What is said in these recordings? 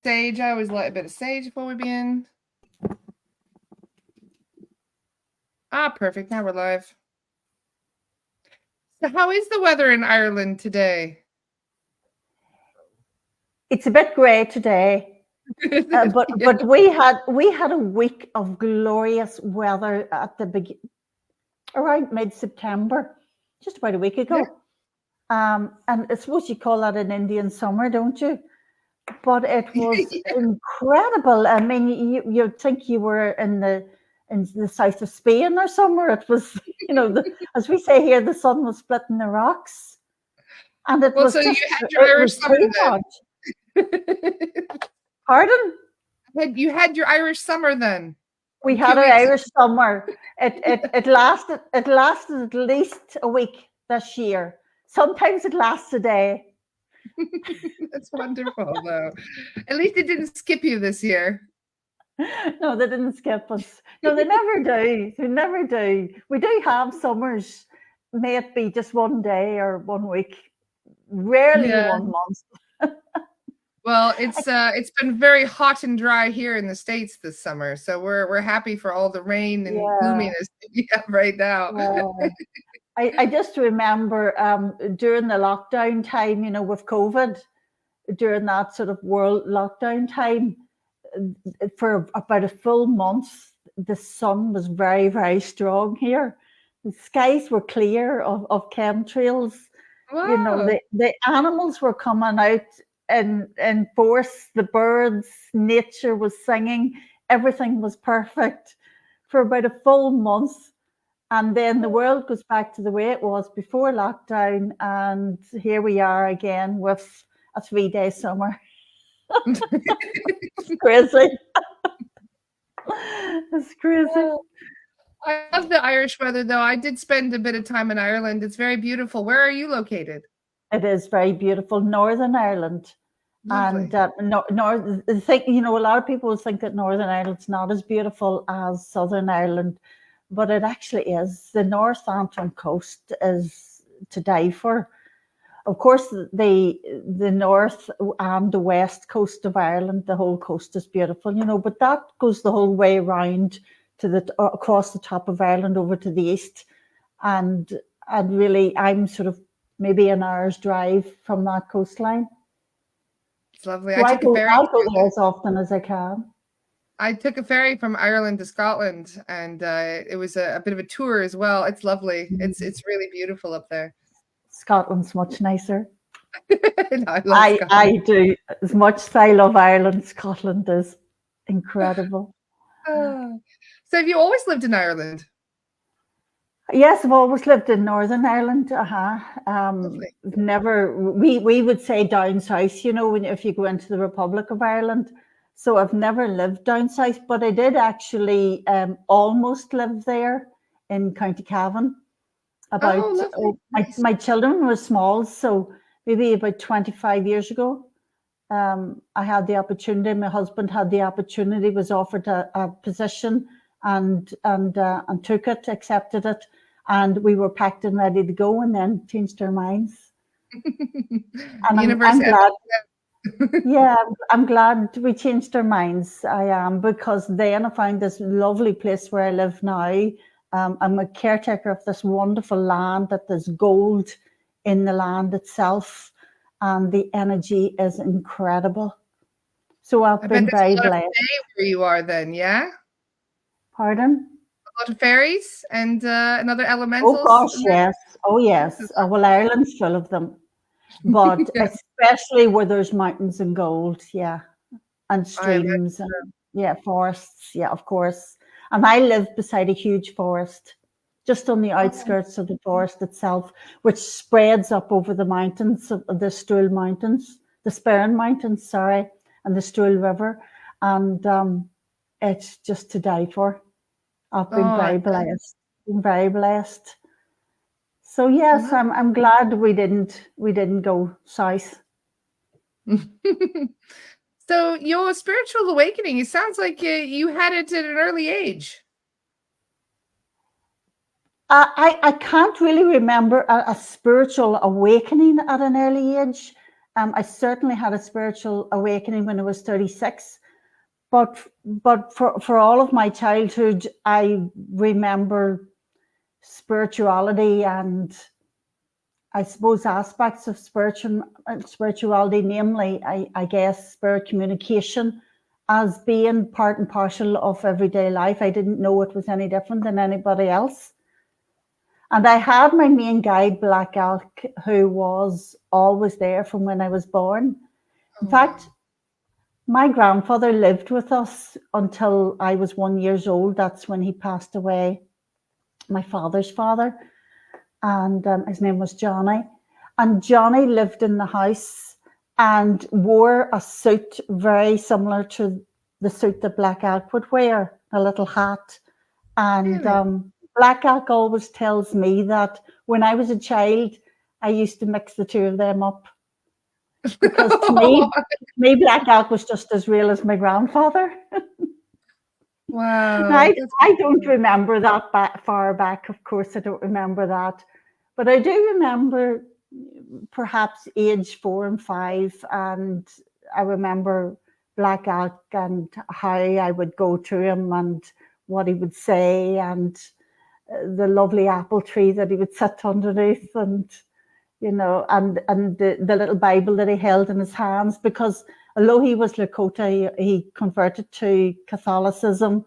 sage. I always light a bit of sage before we begin. Perfect. Now we're live. So how is the weather in Ireland today? It's a bit grey today, but we had a week of glorious weather at the around mid-September, just about a week ago. And I suppose you call that an Indian summer, don't you? But it was incredible. I mean, you'd think you were in the south of Spain or somewhere. It was, as we say here, the sun was splitting the rocks, and it was so just you had your Irish summer then. Pardon? You had your Irish summer then. We had our Irish summer. It lasted at least a week this year. Sometimes it lasts a day. That's wonderful, though. At least it didn't skip you this year. No, they didn't skip us. No, they never do. They never do. We do have summers, may it be just one day or 1 week, rarely 1 month. Well, it's been very hot and dry here in the States this summer, so we're happy for all the rain and gloominess that we have right now. I just remember during the lockdown time, with COVID, during that sort of world lockdown time, for about a full month, the sun was very, very strong here. The skies were clear of chemtrails. Wow. The animals were coming out in force. The birds, nature was singing. Everything was perfect for about a full month. And then the world goes back to the way it was before lockdown. And here we are again with a 3-day summer. It's crazy. It's crazy. I love the Irish weather, though. I did spend a bit of time in Ireland. It's very beautiful. Where are you located? It is very beautiful, Northern Ireland. Lovely. And a lot of people think that Northern Ireland's not as beautiful as Southern Ireland, but it actually is. The North Antrim coast is to die for. Of course, the north and the west coast of Ireland, the whole coast is beautiful, but that goes the whole way around to across the top of Ireland over to the east. And really, I'm sort of maybe an hour's drive from that coastline. It's lovely. So I'll go there as often as I can. I took a ferry from Ireland to Scotland, and it was a bit of a tour as well. It's lovely. It's really beautiful up there. Scotland's much nicer. I do. As much as I love Ireland, Scotland is incredible. So have you always lived in Ireland? Yes, I've always lived in Northern Ireland. Never. We would say down south. If you go into the Republic of Ireland. So I've never lived down south, but I did actually almost live there in County Cavan. My children were small, so maybe about 25 years ago, I had the opportunity. My husband had the opportunity, was offered a position, and took it, accepted it, and we were packed and ready to go, and then changed our minds. And I'm glad. Yeah, I'm glad we changed our minds. I am, because then I found this lovely place where I live now. I'm a caretaker of this wonderful land, that there's gold in the land itself, and the energy is incredible. So I've been very blessed. Where you are then, yeah? Pardon? A lot of fairies and other elementals? Oh gosh, yes. Oh yes. Well, Ireland's full of them. But especially where there's mountains and gold, yeah. And streams and forests, yeah, of course. And I live beside a huge forest, just on the outskirts of the forest itself, which spreads up over the mountains, of the Struil Mountains, the Sperrin Mountains, sorry, and the Struil River. And it's just to die for. I've been very blessed. Very blessed. So yes, I'm glad we didn't go south. So your spiritual awakening, it sounds like you had it at an early age. I can't really remember a spiritual awakening at an early age. I certainly had a spiritual awakening when I was 36. But for all of my childhood, I remember spirituality and I suppose aspects of spirituality, namely, I guess, spirit communication, as being part and parcel of everyday life. I didn't know it was any different than anybody else. And I had my main guide, Black Elk, who was always there from when I was born. In fact, my grandfather lived with us until I was 1 year old. That's when he passed away, my father's father. And his name was Johnny. And Johnny lived in the house and wore a suit very similar to the suit that Black Elk would wear, a little hat. And Really? Black Elk always tells me that when I was a child, I used to mix the two of them up. Because to me, Black Elk was just as real as my grandfather. Now, Wow. I don't remember that far back. Of course, I don't remember that. But I do remember perhaps age 4 and 5. And I remember Black Elk and how I would go to him and what he would say and the lovely apple tree that he would sit underneath and and the little Bible that he held in his hands, because although he was Lakota, he converted to Catholicism.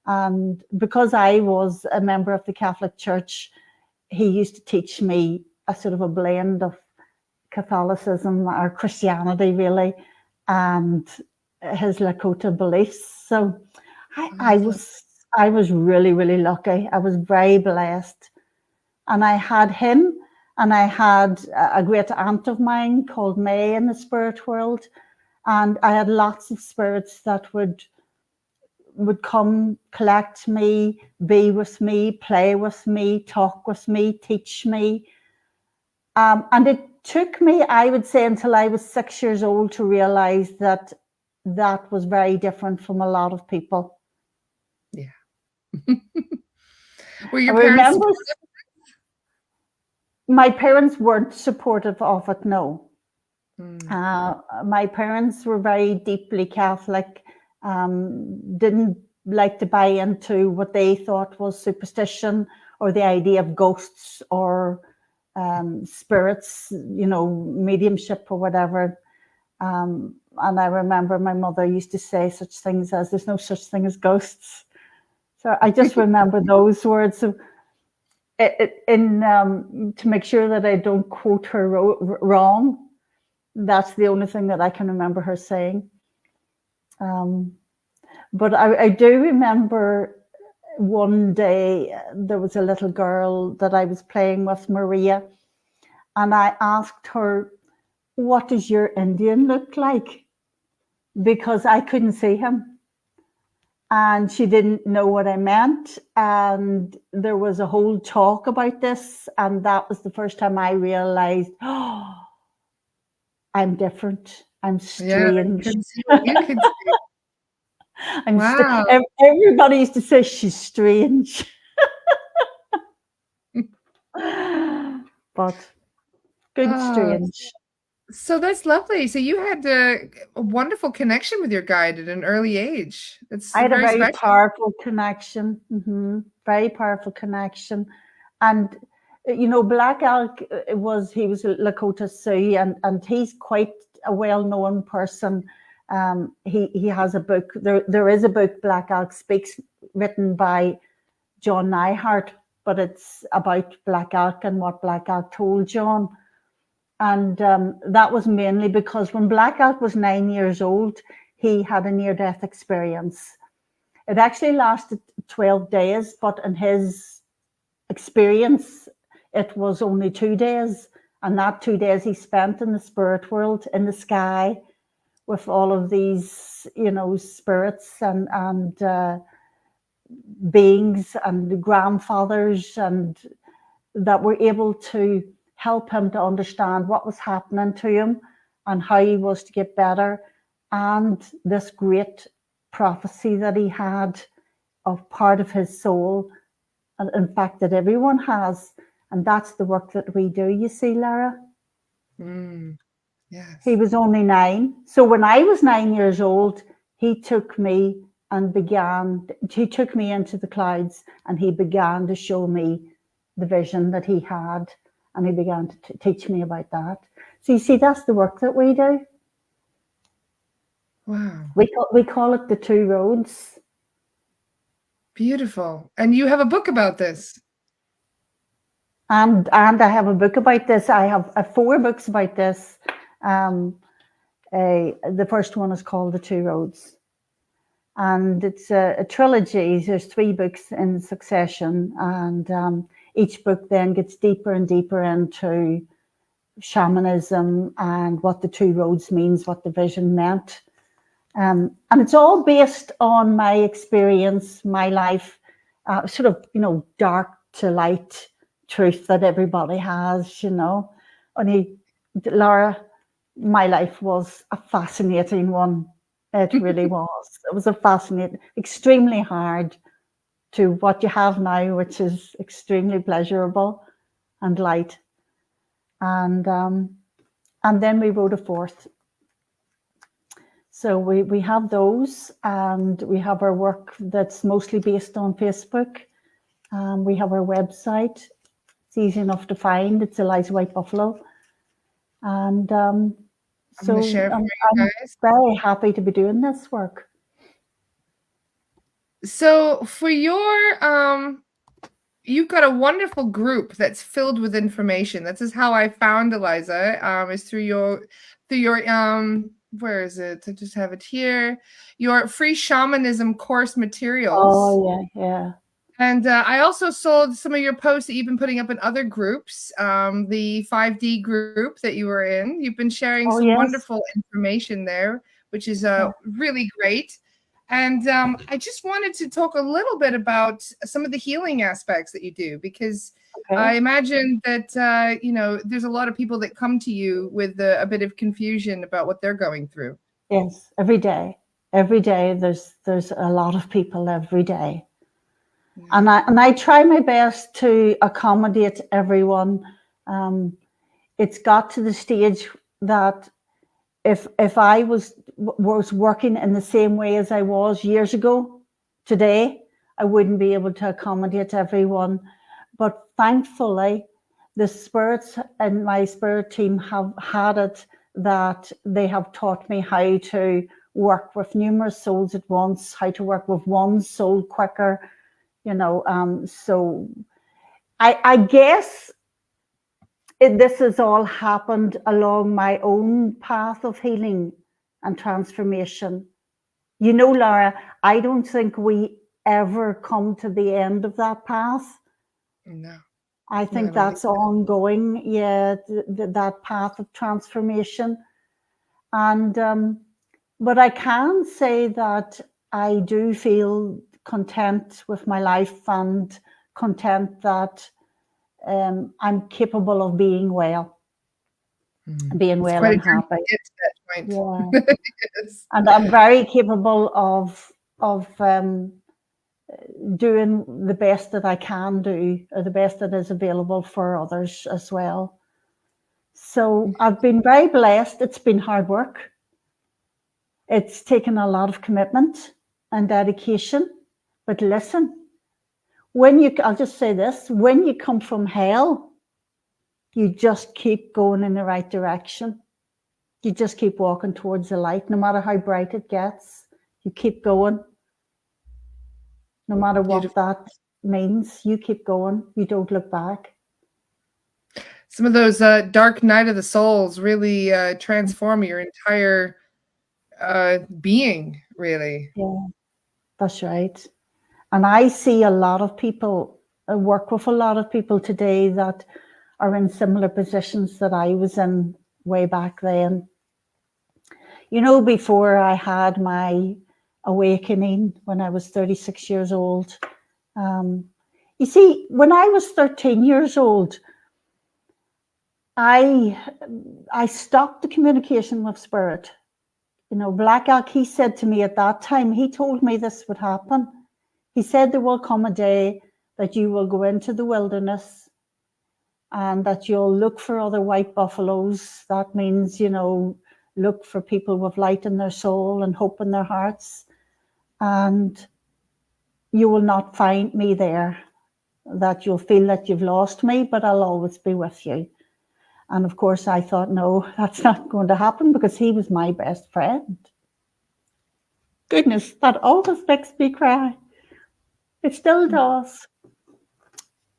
And because I was a member of the Catholic Church, he used to teach me a sort of a blend of Catholicism or Christianity, really, and his Lakota beliefs. So I was really, really lucky. I was very blessed. And I had him, and I had a great aunt of mine called May in the spirit world. And I had lots of spirits that would come collect me, be with me, play with me, talk with me, teach me. And it took me, I would say, until I was 6 years old to realize that that was very different from a lot of people. Yeah. Were I your parents remember supportive? my parents weren't supportive of it, no. Mm. My parents were very deeply Catholic, didn't like to buy into what they thought was superstition or the idea of ghosts or spirits, mediumship or whatever. And I remember my mother used to say such things as, "There's no such thing as ghosts." So I just remember those words. So to make sure that I don't quote her wrong, that's the only thing that I can remember her saying. But I do remember one day there was a little girl that I was playing with, Maria, and I asked her, "What does your Indian look like?" Because I couldn't see him. And she didn't know what I meant. And there was a whole talk about this. And that was the first time I realized, oh, I'm different. I'm Yeah, you strange. can see what you can see. Wow. Everybody used to say she's strange. But good Oh, strange. so that's lovely. So you had a wonderful connection with your guide at an early age. That's I had a very very special. powerful connection, very powerful connection. And, Black Elk he was a Lakota Sioux, and he's quite a well-known person. He has a book, there is a book, Black Elk Speaks, written by John Neihart, but it's about Black Elk and what Black Elk told John. And that was mainly because when Black Elk was 9 years old, he had a near-death experience. It actually lasted 12 days, but in his experience, it was only 2 days. And that 2 days he spent in the spirit world, in the sky, with all of these, spirits and beings and grandfathers, and that were able to help him to understand what was happening to him and how he was to get better. And this great prophecy that he had of part of his soul, and in fact that everyone has. And that's the work that we do, you see, Lara. Mm. Yes. He was only 9. So when I was 9 years old, he took me he took me into the clouds, and he began to show me the vision that he had, and he began to teach me about that. So you see, that's the work that we do. Wow. We call it the two roads. Beautiful. And you have a book about this. And I have a book about this. I have 4 books about this. The first one is called The Two Roads. And it's a trilogy. There's 3 books in succession. And each book then gets deeper and deeper into shamanism and what the two roads means, what the vision meant. And it's all based on my experience, my life, sort of, dark to light truth that everybody has, Only, Lara, my life was a fascinating one. It really was. It was a fascinating, extremely hard to what you have now, which is extremely pleasurable and light. And then we wrote a 4th. So we have those, and we have our work that's mostly based on Facebook. We have our website. It's easy enough to find. It's Eliza White Buffalo. And so I'm very happy to be doing this work. So for your you've got a wonderful group that's filled with information. This is how I found Eliza, is through your where is it? I just have it here. Your free shamanism course materials. Oh, yeah. And I also saw some of your posts that you've been putting up in other groups, the 5D group that you were in. You've been sharing some wonderful information there, which is really great. And I just wanted to talk a little bit about some of the healing aspects that you do, because I imagine that, there's a lot of people that come to you with a bit of confusion about what they're going through. Yes, every day. Every day there's a lot of people every day. And I try my best to accommodate everyone. It's got to the stage that if I was working in the same way as I was years ago, today, I wouldn't be able to accommodate everyone. But thankfully, the spirits in my spirit team have had it that they have taught me how to work with numerous souls at once, how to work with one soul quicker. So I guess this has all happened along my own path of healing and transformation. Lara, I don't think we ever come to the end of that path. No. I think that's ongoing, that path of transformation. And but I can say that I do feel content with my life and content that I'm capable of being well, being well and happy. Yeah. Yes. And I'm very capable of doing the best that I can do, or the best that is available for others as well. So I've been very blessed. It's been hard work. It's taken a lot of commitment and dedication. But listen, I'll just say this, when you come from hell, you just keep going in the right direction. You just keep walking towards the light, no matter how bright it gets. You keep going. No matter what that means, you keep going. You don't look back. Some of those dark night of the souls really transform your entire being, really. Yeah, that's right. And I see a lot of people, I work with a lot of people today that are in similar positions that I was in way back then. Before I had my awakening when I was 36 years old. You see, when I was 13 years old, I stopped the communication with spirit. Black Elk, he said to me at that time, he told me this would happen. He said there will come a day that you will go into the wilderness and that you'll look for other white buffaloes. That means, look for people with light in their soul and hope in their hearts. And you will not find me there, that you'll feel that you've lost me, but I'll always be with you. And of course, I thought, no, that's not going to happen, because he was my best friend. Goodness, that always makes me cry. It still does.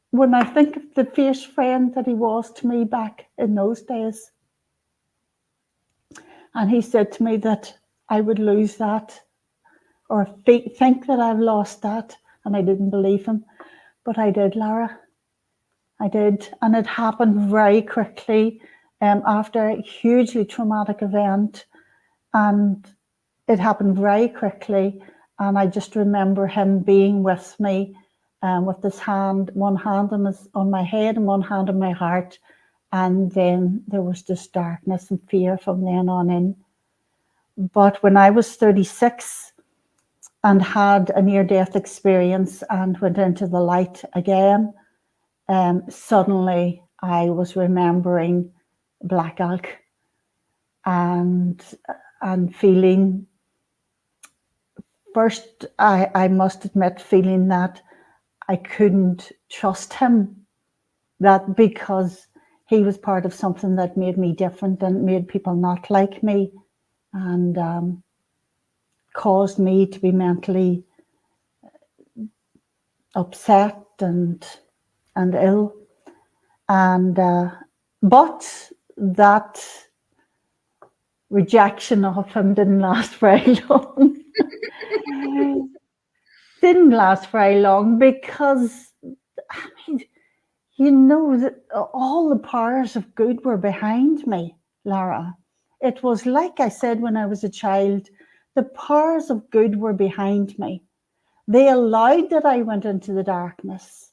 When I think of the fierce friend that he was to me back in those days. And he said to me that I would lose that, or think that I've lost that. And I didn't believe him. But I did, Lara. I did. And it happened very quickly after a hugely traumatic event. And it happened very quickly. And I just remember him being with me with his hand, one hand on my head and one hand on my heart. And then there was just darkness and fear from then on in. But when I was 36 and had a near-death experience and went into the light again, suddenly I was remembering black elk and feeling, first I must admit, feeling that I couldn't trust him, that because he was part of something that made me different and made people not like me, and caused me to be mentally upset and ill. And but that rejection of him didn't last very long. Didn't last very long, because I mean, that all the powers of good were behind me, Lara. It was like I said when I was a child, the powers of good were behind me. They allowed that I went into the darkness.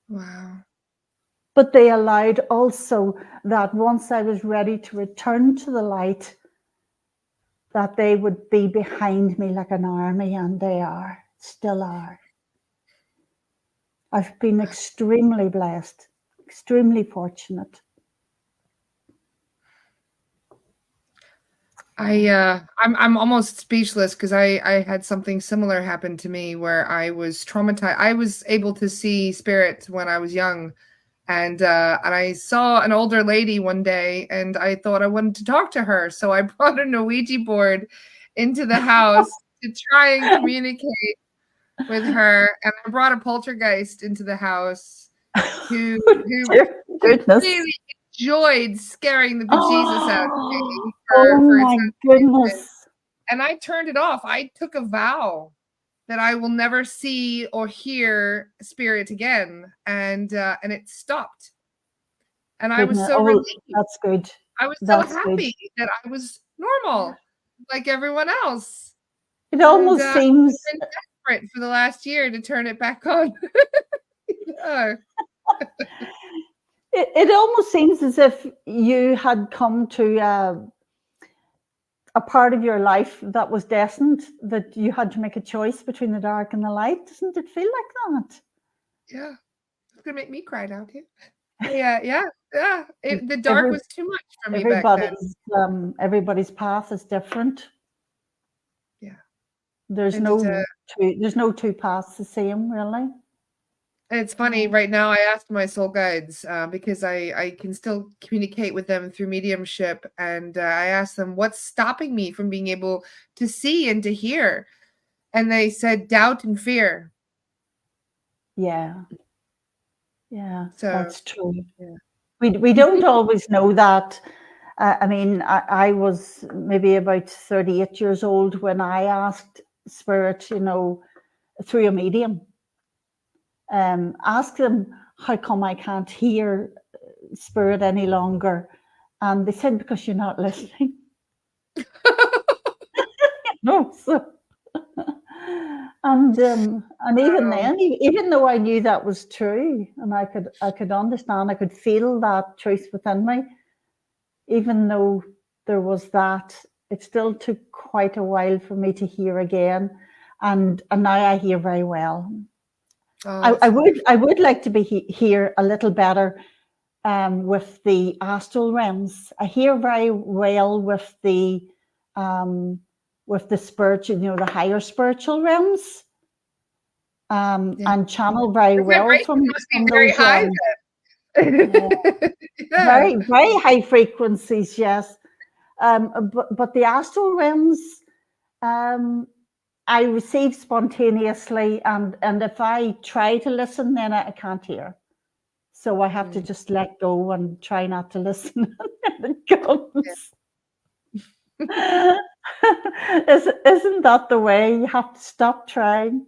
Wow. But they allowed also that once I was ready to return to the light, that they would be behind me like an army, and they are, still are. I've been extremely blessed, extremely fortunate. I'm almost speechless, because I had something similar happen to me where I was traumatized. I was able to see spirits when I was young, and I saw an older lady one day, and I thought I wanted to talk to her, so I brought a Ouija board into the house to try and communicate with her, and I brought a poltergeist into the house who really enjoyed scaring the bejesus out of me for my goodness. and I turned it off. I took a vow that I will never see or hear spirit again, and it stopped. And I was so relieved. That's good. I was so happy that I was normal, like everyone else. It almost seems I've been desperate for the last year to turn it back on. It almost seems as if you had come to a part of your life that was destined, that you had to make a choice between the dark and the light. Doesn't it feel like that? Yeah. It's going to make me cry now, too. Yeah. The dark was too much for me back then. Everybody's path is different. Yeah. There's no two paths the same, really. It's funny, right now I asked my soul guides, because I can still communicate with them through mediumship, and I asked them, what's stopping me from being able to see and to hear? And they said doubt and fear. Yeah, so that's true. Yeah. We don't always know that. I mean, I was maybe about 38 years old when I asked Spirit, through a medium, ask them, how come I can't hear Spirit any longer? And they said, because you're not listening. No, so and even then, even though I knew that was true, and I could understand, I could feel that truth within me, even though there was that, it still took quite a while for me to hear again, and now I hear very well. Oh, I would like to be here a little better with the astral realms. I hear very well with the spiritual, the higher spiritual realms, and channel very the well vibration must be from very those high realms. Yeah. then. Yeah. Very, very high frequencies, yes. But the astral realms, I receive spontaneously, and if I try to listen, then I can't hear. So I have to just let go and try not to listen, and it comes. Isn't that the way? You have to stop trying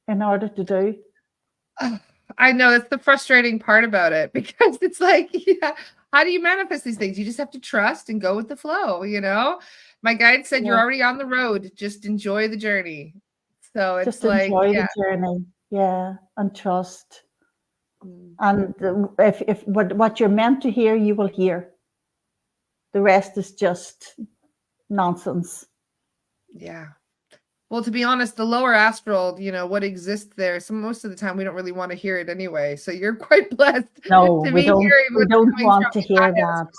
in order to do. I know that's the frustrating part about it, because it's like, yeah, how do you manifest these things? You just have to trust and go with the flow, you know? My guide said, you're already on the road, just enjoy the journey. So it's just like, enjoy yeah. the journey, and trust. And if what you're meant to hear, you will hear. The rest is just nonsense. Yeah. Well, to be honest, the lower astral, what exists there, most of the time we don't really want to hear it anyway. So you're quite blessed No, to we be don't. hearing We what's don't coming want from to the hear high that. astral.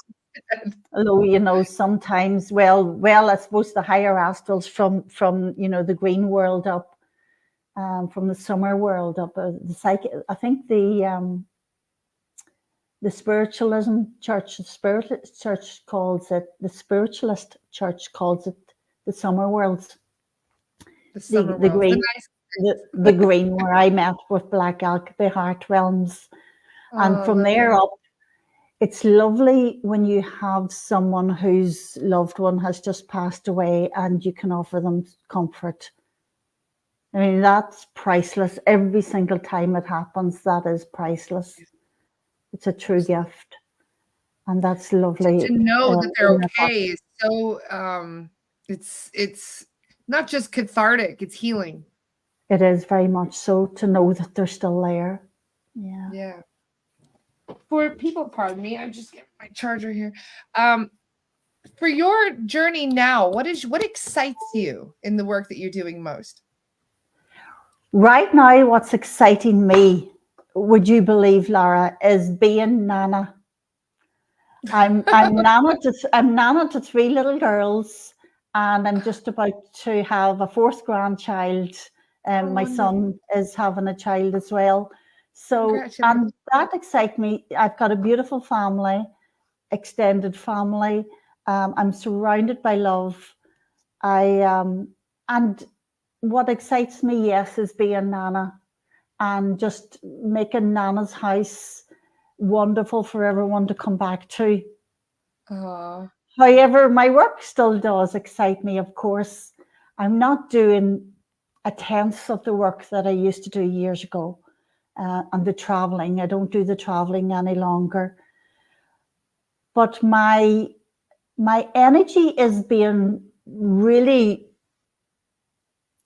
Although sometimes, well, I suppose the higher astrals from the green world up, from the summer world up, the psychic. I think the spiritualism church, the spiritualist church calls it, the spiritualist church calls it the summer worlds. The summer The world. green, the green where I met with Black Elk, the heart realms. And from there up, it's lovely when you have someone whose loved one has just passed away and you can offer them comfort. I mean, that's priceless. Every single time it happens, that is priceless. It's a true gift. And that's lovely. To know that they're okay is so, it's not just cathartic, it's healing. It is very much so, to know that they're still there. Yeah. Yeah. For people, pardon me, I'm just getting my charger here. For your journey now, what excites you in the work that you're doing most? Right now, what's exciting me, would you believe, Lara, is being Nana. I'm Nana to three little girls, and I'm just about to have a fourth grandchild. My son is having a child as well. So, and that excites me. I've got a beautiful family, extended family. I'm surrounded by love. And what excites me, yes, is being Nana and just making Nana's house wonderful for everyone to come back to. However, my work still does excite me, of course. I'm not doing a tenth of the work that I used to do years ago. And the traveling, I don't do the traveling any longer. But my energy is being really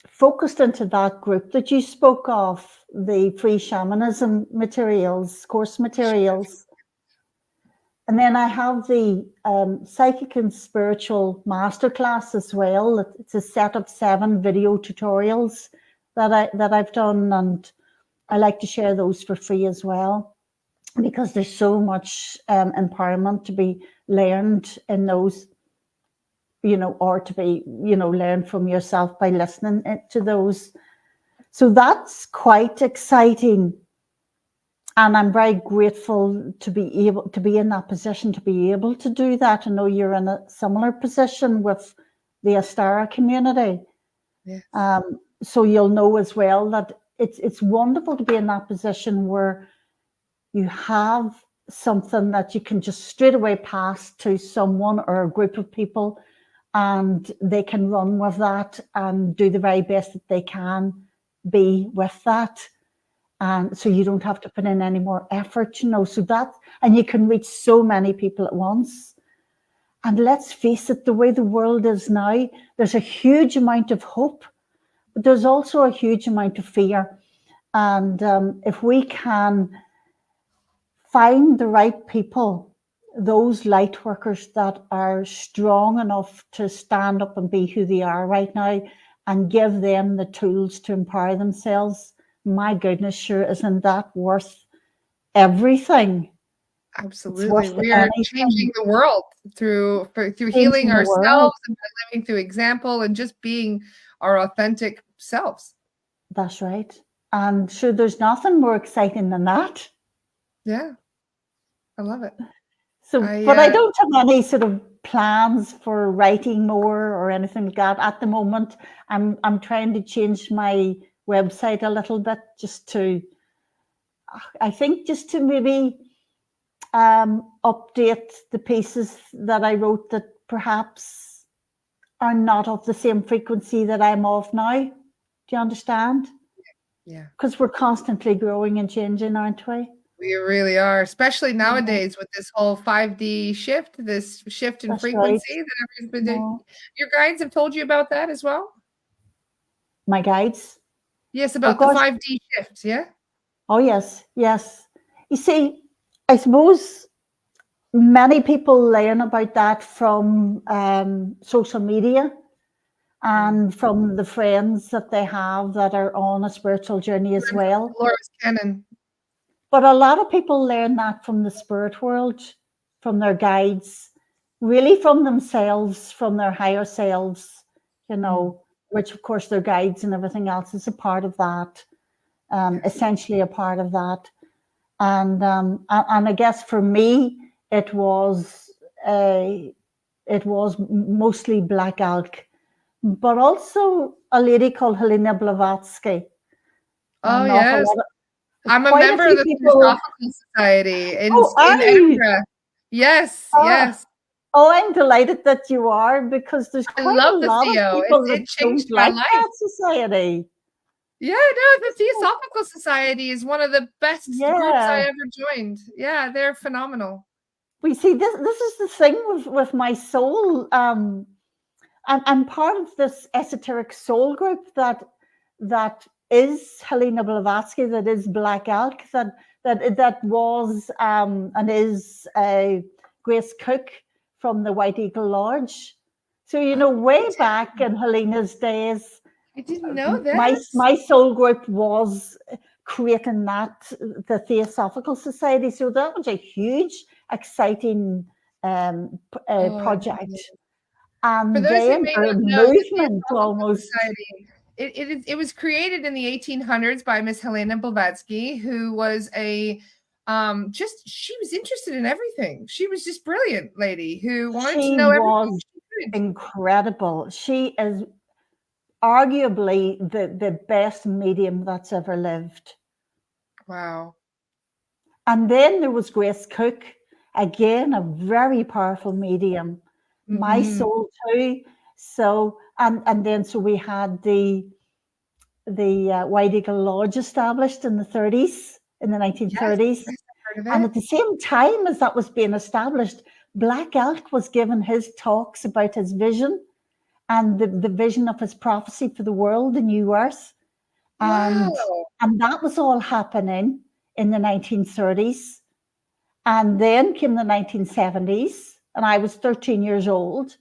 focused into that group that you spoke of, the free shamanism materials, course materials. And then I have the psychic and spiritual masterclass as well. It's a set of 7 video tutorials that I've done, and I like to share those for free as well, because there's so much empowerment to be learned in those, or to be, learned from yourself by listening to those. So that's quite exciting. And I'm very grateful to be able to be in that position, to be able to do that. I know you're in a similar position with the Starr community. Yes. So you'll know as well that it's wonderful to be in that position where you have something that you can just straight away pass to someone or a group of people, and they can run with that and do the very best that they can be with that. And so you don't have to put in any more effort, so that, and you can reach so many people at once. And let's face it, the way the world is now, there's a huge amount of hope, but there's also a huge amount of fear. And if we can find the right people, those light workers that are strong enough to stand up and be who they are right now, and give them the tools to empower themselves, my goodness, sure, isn't that worth everything? Absolutely. We are changing the world through healing ourselves and by living through example and just being our authentic selves. That's right. And sure, there's nothing more exciting than that. Yeah. I love it. So, but I don't have any sort of plans for writing more or anything like that at the moment. I'm trying to change my website a little bit just to, I think, just to maybe update the pieces that I wrote that perhaps are not of the same frequency that I'm of now. Do you understand? Yeah. Because we're constantly growing and changing, aren't we? We really are, especially nowadays with this whole 5D shift, this shift in That's frequency right. that everybody's been doing. Your guides have told you about that as well? My guides? Yes, about the 5D shift, yeah? Oh, yes, yes. You see, I suppose many people learn about that from social media and from the friends that they have that are on a spiritual journey as well. Laura's Canon. But a lot of people learn that from the spirit world, from their guides, really from themselves, from their higher selves, you know, which of course their guides and everything else is a part of that, essentially a part of that. And I guess for me, it was mostly Black Elk, but also a lady called Helena Blavatsky. Oh, yes. I'm a member of the Theosophical Society in Edinburgh. Yes, yes. Oh, I'm delighted that you are, because there's quite a lot of people that don't like that society. Yeah, no, the Theosophical Society is one of the best groups I ever joined. Yeah, they're phenomenal. We see this is the thing with my soul. I'm part of this esoteric soul group that is Helena Blavatsky, that is Black Elk, that was and is Grace Cook from the White Eagle Lodge. So, you know, way back in Helena's days, I didn't know that. My soul group was creating the Theosophical Society. So that was a huge, exciting project. And for those then who may not know, movement almost. Society, it was created in the 1800s by Miss Helena Blavatsky, who was she was interested in everything. She was just brilliant lady who wanted to know everything she could. Incredible. She is arguably the best medium that's ever lived. Wow. And then there was Grace Cook, again, a very powerful medium. My soul too. So, and then so we had the White Eagle Lodge established in the 30s, in the 1930s. Yes, and at the same time as that was being established, Black Elk was given his talks about his vision and the vision of his prophecy for the world, the new earth. And that was all happening in the 1930s. And then came the 1970s, and I was 13 years old.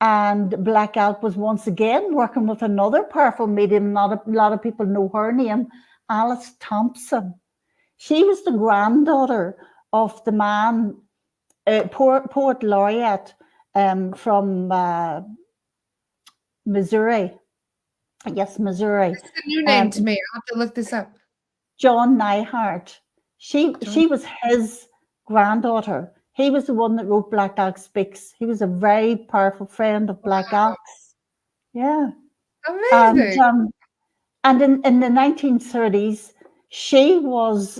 And Black Elk was once again working with another powerful medium. Not a lot of people know her name, Alice Thompson. She was the granddaughter of the man, poet laureate from Missouri. Yes, Missouri. It's a new name to me. I'll have to look this up. John Neihardt. She was his granddaughter. He was the one that wrote Black Elk Speaks. He was a very powerful friend of Black Elk's. Yeah. Amazing. And in the 1930s, she was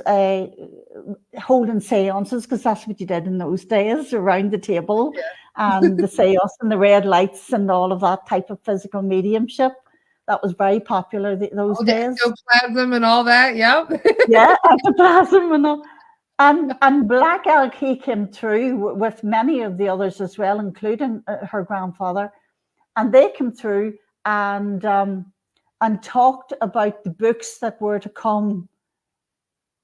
holding seances, because that's what you did in those days, around the table, and the seance and the red lights and all of that type of physical mediumship. That was very popular those days. Ectoplasm and all that, yep. Yeah, ectoplasm and all. And Black Elk, he came through with many of the others as well, including her grandfather. And they came through and talked about the books that were to come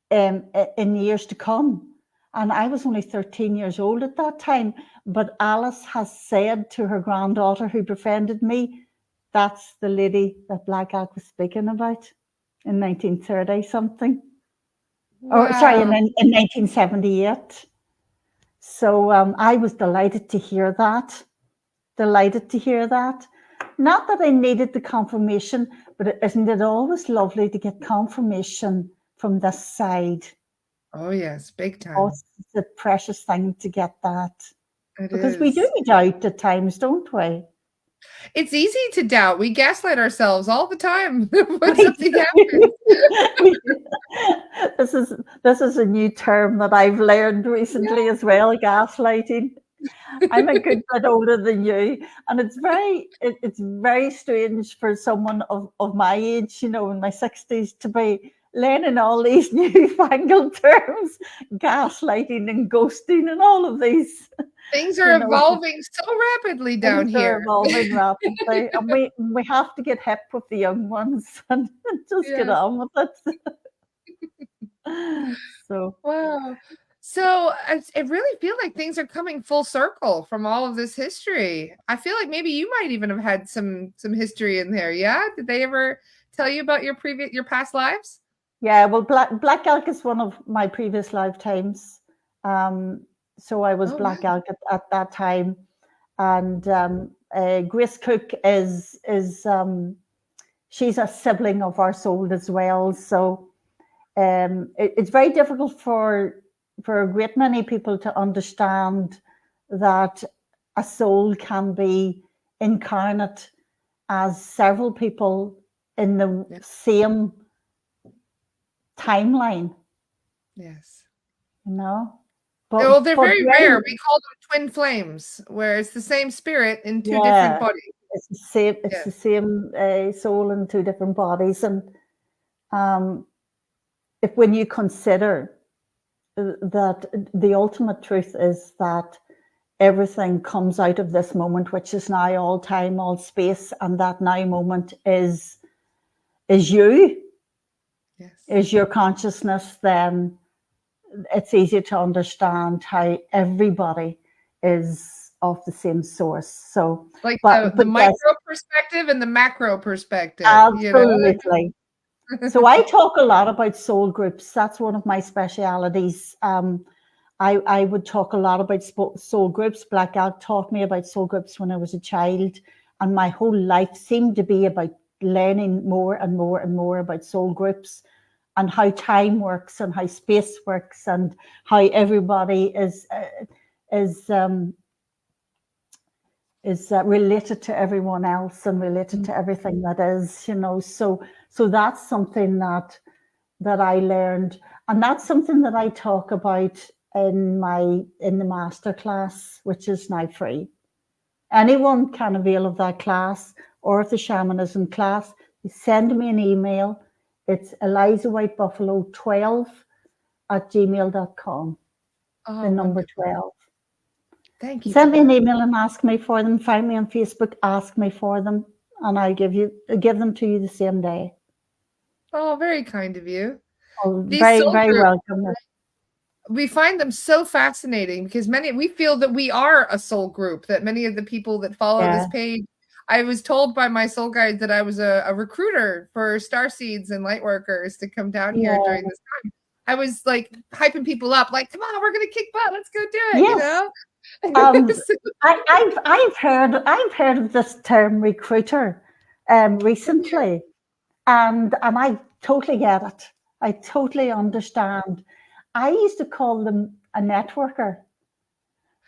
in years to come. And I was only 13 years old at that time. But Alice has said to her granddaughter, who befriended me, that's the lady that Black Elk was speaking about. in 1930 something. Wow. Or sorry, in 1978. So I was delighted to hear that. Delighted to hear that. Not that I needed the confirmation, but isn't it always lovely to get confirmation from this side? Oh yes, big time. Oh, it's a precious thing to get that. It Because we do is. doubt at times, don't we? It's easy to doubt. We gaslight ourselves all the time when We something happens. This is a new term that I've learned recently as well, gaslighting. I'm a good bit older than you, and it's very strange for someone of my age, in my 60s, to be learning all these newfangled terms, gaslighting and ghosting and all of these. Things are evolving so rapidly down Things are here. evolving rapidly, and we have to get hip with the young ones and just get on with it. So wow. So it really feel like things are coming full circle from all of this history. I feel like maybe you might even have had some history in there. Yeah? Did they ever tell you about your past lives? Yeah, well, Black Elk is one of my previous lifetimes. So I was Black Elk at that time, and Grace Cook is she's a sibling of our soul as well. So it's very difficult for a great many people to understand that a soul can be incarnate as several people in the same timeline. Yes. But they're very rare. We call them twin flames, where it's the same spirit in two different bodies. It's the same. It's the same soul in two different bodies, and if when you consider that the ultimate truth is that everything comes out of this moment, which is now all time, all space, and that now moment is you, is your consciousness, then it's easy to understand how everybody is of the same source. So, like the micro perspective and the macro perspective. Absolutely. So I talk a lot about soul groups. That's one of my specialities. I would talk a lot about soul groups. Black Elk taught me about soul groups when I was a child, and my whole life seemed to be about learning more and more and more about soul groups and how time works and how space works and how everybody is related to everyone else and related to everything that is, so that's something that I learned, and that's something that I talk about in the master class, which is now free. Anyone can avail of that class or of the shamanism class. You send me an email. It's elizawhitebuffalo12@gmail.com. The number 12. Thank you. Send me an email and ask me for them. Find me on Facebook, ask me for them, and I'll give them to you the same day. Oh, very kind of you. Oh, very, very welcome. We find them so fascinating because we feel that we are a soul group, that many of the people that follow this page, I was told by my soul guide that I was a recruiter for star seeds and light workers to come down here during this time. I was like hyping people up, like, come on, we're going to kick butt. Let's go do it. Yes. I've heard of this term recruiter recently, and I totally get it. I totally understand. I used to call them a networker,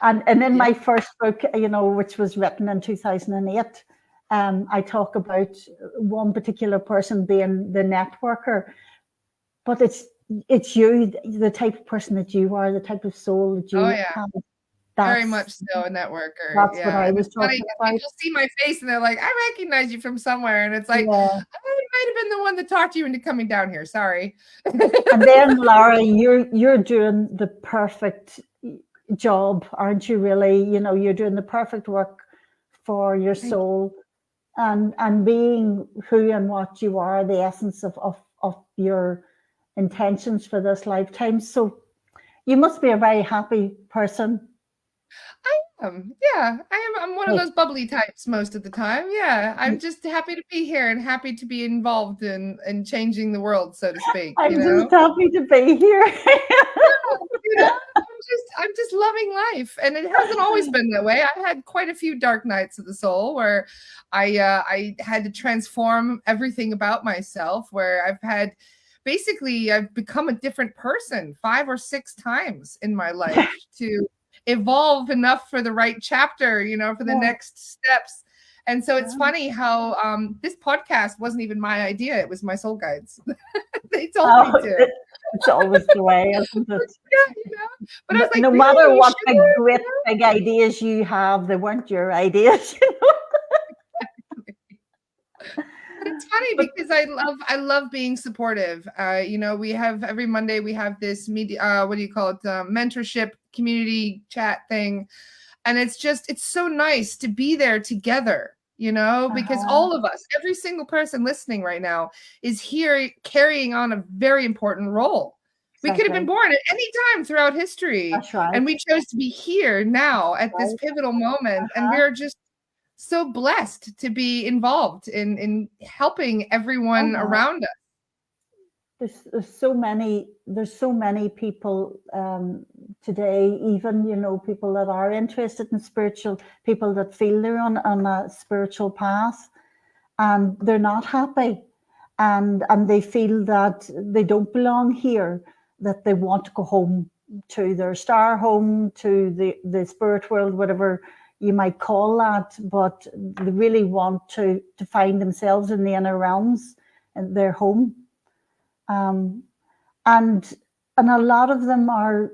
and in my first book, which was written in 2008, I talk about one particular person being the networker, but it's you, the type of person that you are, the type of soul that you have. Very much so a networker. That's what I was talking about. People see my face and they're like, I recognize you from somewhere. And it's like, I might have been the one that talked you into coming down here. Sorry. And then, Lara, you're doing the perfect job, aren't you, really? You're doing the perfect work for your soul and being who and what you are, the essence of your intentions for this lifetime. So you must be a very happy person. I Yeah, I'm one of those bubbly types most of the time. Yeah, I'm just happy to be here and happy to be involved in changing the world, so to speak. I'm just happy to be here. I'm just loving life, and it hasn't always been that way. I had quite a few dark nights of the soul where I had to transform everything about myself. Where I've become a different person 5 or 6 times in my life to evolve enough for the right chapter, for the next steps. And so it's funny how this podcast wasn't even my idea. It was my soul guides. They told me to. It's always the way, isn't it? Yeah, but I was like, no matter what big ideas you have, they weren't your ideas. But it's funny because I love being supportive. We have every Monday we have this media, what do you call it, mentorship community chat thing, and it's so nice to be there together. Because all of us, every single person listening right now, is here carrying on a very important role. Exactly. We could have been born at any time throughout history, That's right. And we chose to be here now at this pivotal moment, and we are just so blessed to be involved in helping everyone around us. There's so many people today, even people that are interested in spiritual, people that feel they're on a spiritual path and they're not happy, and they feel that they don't belong here, that they want to go home to their star home, to the spirit world, whatever you might call that, but they really want to find themselves in the inner realms and their home. And a lot of them are,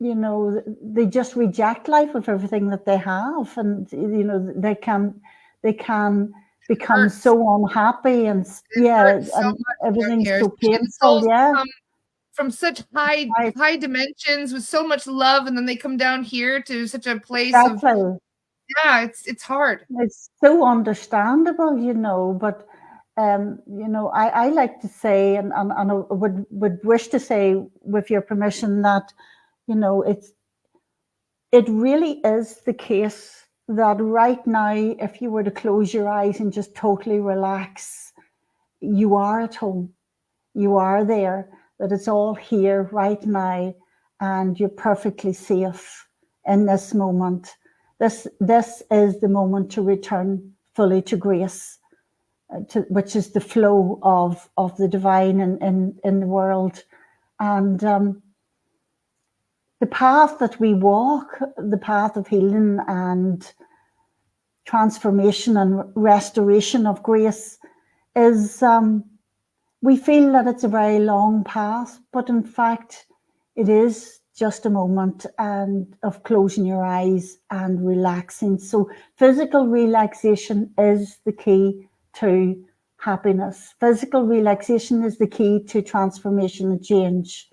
they just reject life with everything that they have, and they can become so unhappy, and everything's so painful. Yeah. From such high dimensions with so much love, and then they come down here to such a place of it's hard. It's so understandable, but I like to say, and I would wish to say, with your permission, that it really is the case that right now, if you were to close your eyes and just totally relax, you are at home, you are there, that it's all here right now, and you're perfectly safe in this moment. This is the moment to return fully to grace, which is the flow of the divine in the world. And the path that we walk, the path of healing and transformation and restoration of grace, is we feel that it's a very long path, but in fact it is just a moment of closing your eyes and relaxing. So physical relaxation is the key to happiness. Physical relaxation is the key to transformation and change.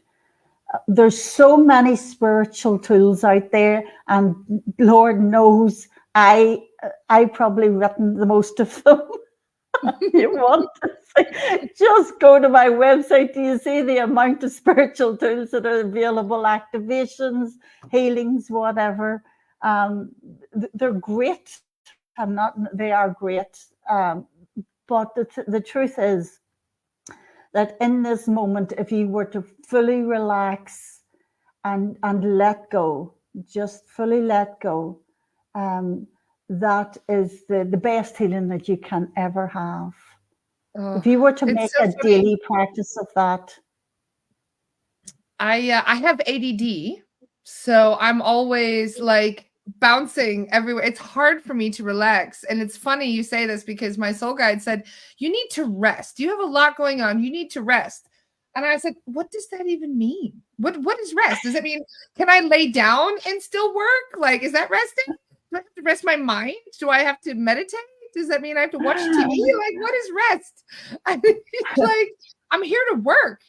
There's so many spiritual tools out there, and Lord knows I probably written the most of them. You want to say, just go to my website. Do you see the amount of spiritual tools that are available? Activations, healings, whatever. They're great. They are great. But the truth is that in this moment, if you were to fully relax and let go, just fully let go, that is the best healing that you can ever have. If you were to make a daily practice of that. I have ADD, so I'm always like bouncing everywhere. It's hard for me to relax. And it's funny you say this, because my soul guide said, you need to rest. You have a lot going on. You need to rest. And I said, what does that even mean? What is rest? Does it mean, can I lay down and still work? Like, is that resting? Do I have to rest my mind? Do I have to meditate? Does that mean I have to watch TV? Like, what is rest? I mean, it's like, I'm here to work,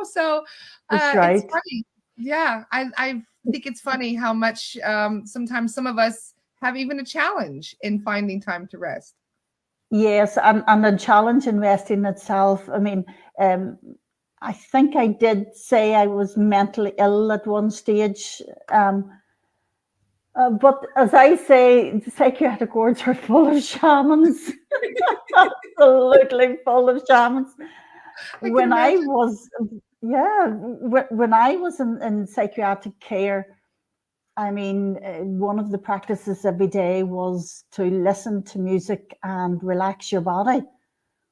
So that's right. It's funny. Yeah, I think it's funny how much sometimes some of us have even a challenge in finding time to rest. Yes, and the challenge in resting itself. I mean, I think I did say I was mentally ill at one stage. But as I say, the psychiatric wards are full of shamans. Absolutely full of shamans. I can When I imagine. was, yeah, when I was in psychiatric care, I mean, one of the practices every day was to listen to music and relax your body.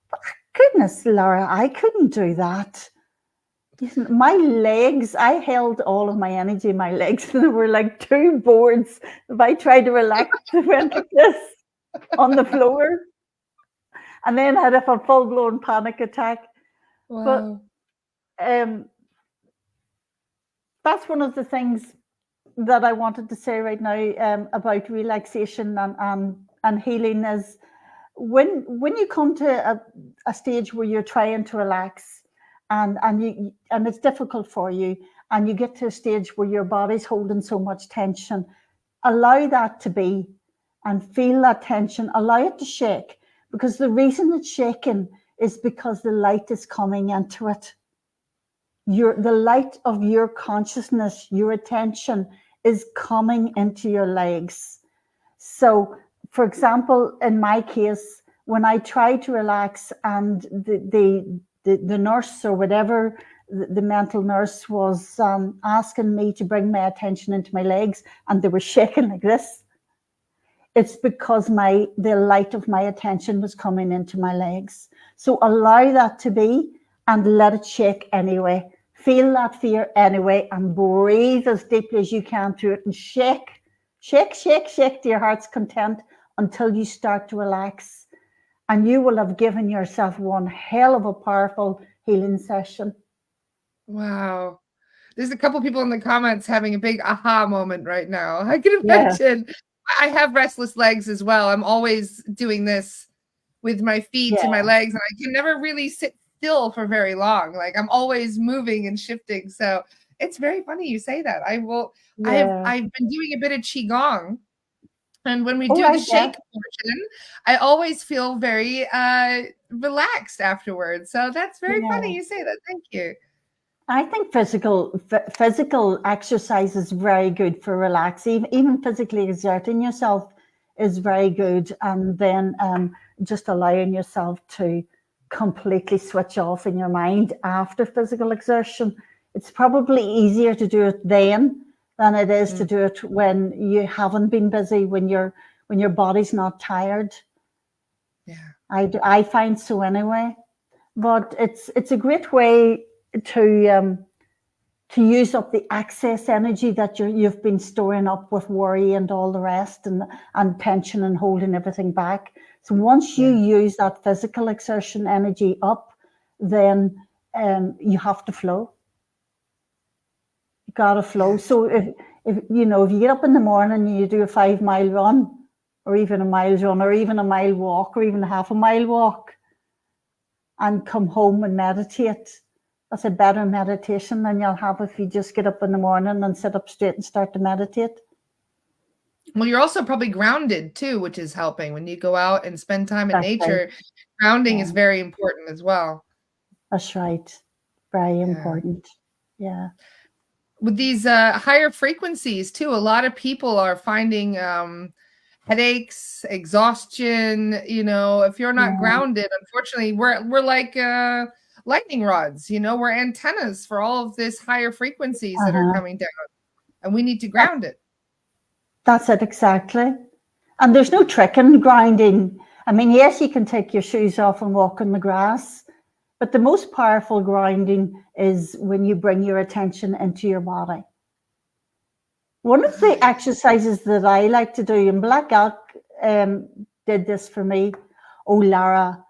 But goodness, Lara, I couldn't do that. My legs, I held all of my energy in my legs. They were like two boards. If I tried to relax, they went like this on the floor. And then I'd have a full blown panic attack. But Wow. um, that's one of the things that I wanted to say right now about relaxation and healing is when you come to a stage where you're trying to relax and it's difficult for you and you get to a stage where your body's holding so much tension, allow that to be and feel that tension, allow it to shake, because the reason it's shaking is because the light is coming into it. The light of your consciousness, your attention is coming into your legs. So, for example, in my case, when I try to relax and the nurse or whatever, the mental nurse was asking me to bring my attention into my legs and they were shaking like this, it's because the light of my attention was coming into my legs. So allow that to be and let it shake anyway. Feel that fear anyway and breathe as deeply as you can through it and shake, shake, shake, shake to your heart's content until you start to relax. And you will have given yourself one hell of a powerful healing session. Wow. There's a couple people in the comments having a big aha moment right now. I can Yeah, imagine. I have restless legs as well. I'm always doing this with my feet and my yeah, legs, and I can never really sit still for very long. Like I'm always moving and shifting. So it's very funny you say that. yeah. I've been doing a bit of qigong, and when we All do the right, yeah, shake portion, I always feel very relaxed afterwards. So that's very funny yeah. you say that. Thank you. I think physical exercise is very good for relaxing. Even physically exerting yourself is very good, and then just allowing yourself to completely switch off in your mind after physical exertion. It's probably easier to do it then than it is to Mm, do it when you haven't been busy, when your body's not tired. yeah. I find so anyway. But it's a great way to to use up the excess energy that you've been storing up with worry and all the rest and tension and holding everything back. So once you Yeah. use that physical exertion energy up, then you have to flow. You gotta flow. Yes. So if you know if you get up in the morning and you do a 5 mile run, or even a mile run, or even a mile walk, or even a half a mile walk, and come home and meditate. That's a better meditation than you'll have if you just get up in the morning and sit up straight and start to meditate. Well, you're also probably grounded too, which is helping when you go out and spend time in That's right. nature. Grounding Yeah, is very important as well. that's right. Very Yeah. important. Yeah. With these higher frequencies too, a lot of people are finding headaches, exhaustion. If you're not Yeah. grounded, unfortunately, we're like lightning rods. We're antennas for all of this higher frequencies that are Uh-huh. coming down, and we need to That's, ground it. that's it exactly. And there's no trick in grinding. I mean, yes, you can take your shoes off and walk on the grass, but the most powerful grinding is when you bring your attention into your body. One of Ah, the yeah. exercises that I like to do, and Black Elk did this for me. Oh, Lara,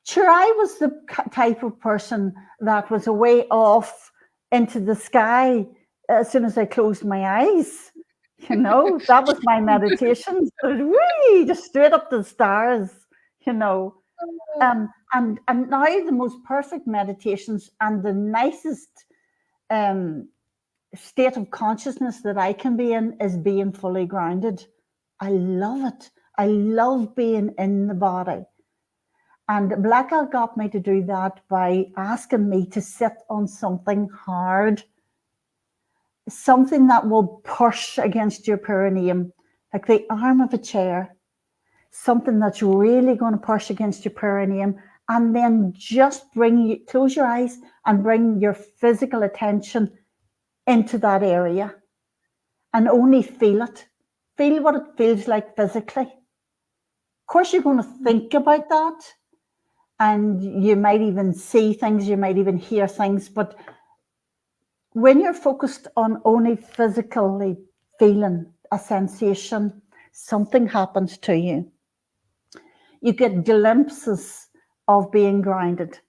sure, I was the type of person that was away off into the sky as soon as I closed my eyes. That was my meditation. Whee, just straight up to the stars, you know. And now the most perfect meditations and the nicest um, state of consciousness that I can be in is being fully grounded. I love it. I love being in the body. And Blackout got me to do that by asking me to sit on something hard. something that will push against your perineum, like the arm of a chair, something that's really going to push against your perineum, and then just close your eyes and bring your physical attention into that area and only feel it. Feel what it feels like physically. Of course, you're going to think about that, and you might even see things, you might even hear things, but when you're focused on only physically feeling a sensation, something happens to you. You get glimpses of being grounded,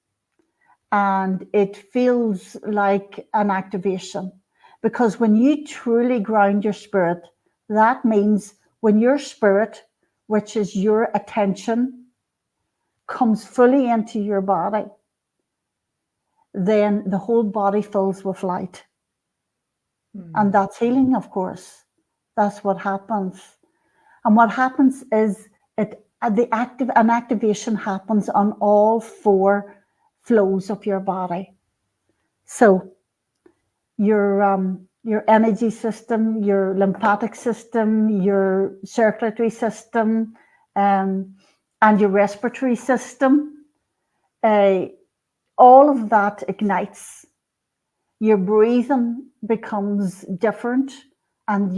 and it feels like an activation, because when you truly ground your spirit, that means when your spirit, which is your attention, comes fully into your body, then the whole body fills with light. And that's healing, of course. That's what happens. And what happens is an activation happens on all four flows of your body. So your energy system, your lymphatic system, your circulatory system, and your respiratory system, all of that ignites. Your breathing becomes different, and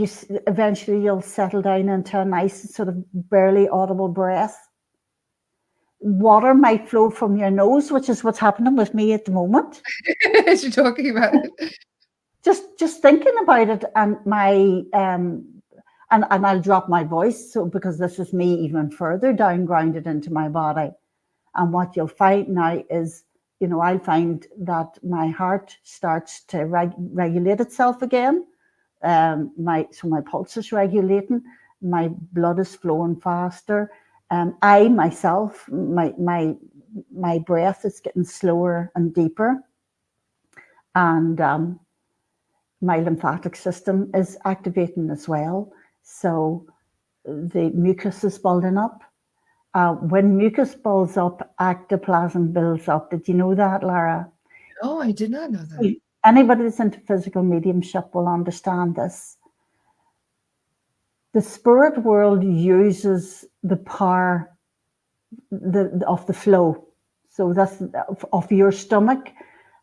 eventually you'll settle down into a nice sort of barely audible breath. Water might flow from your nose, which is what's happening with me at the moment. As you're talking about it. Just thinking about it, and and I'll drop my voice, so because this is me even further down grounded into my body. And what you'll find now is, I'll find that my heart starts to regulate itself again. My pulse is regulating, my blood is flowing faster. I myself, my breath is getting slower and deeper, and my lymphatic system is activating as well. So the mucus is building up. When mucus builds up, ectoplasm builds up. Did you know that, Lara? Oh, I did not know that. Anybody that's into physical mediumship will understand this. The spirit world uses the power of the flow. So that's of your stomach,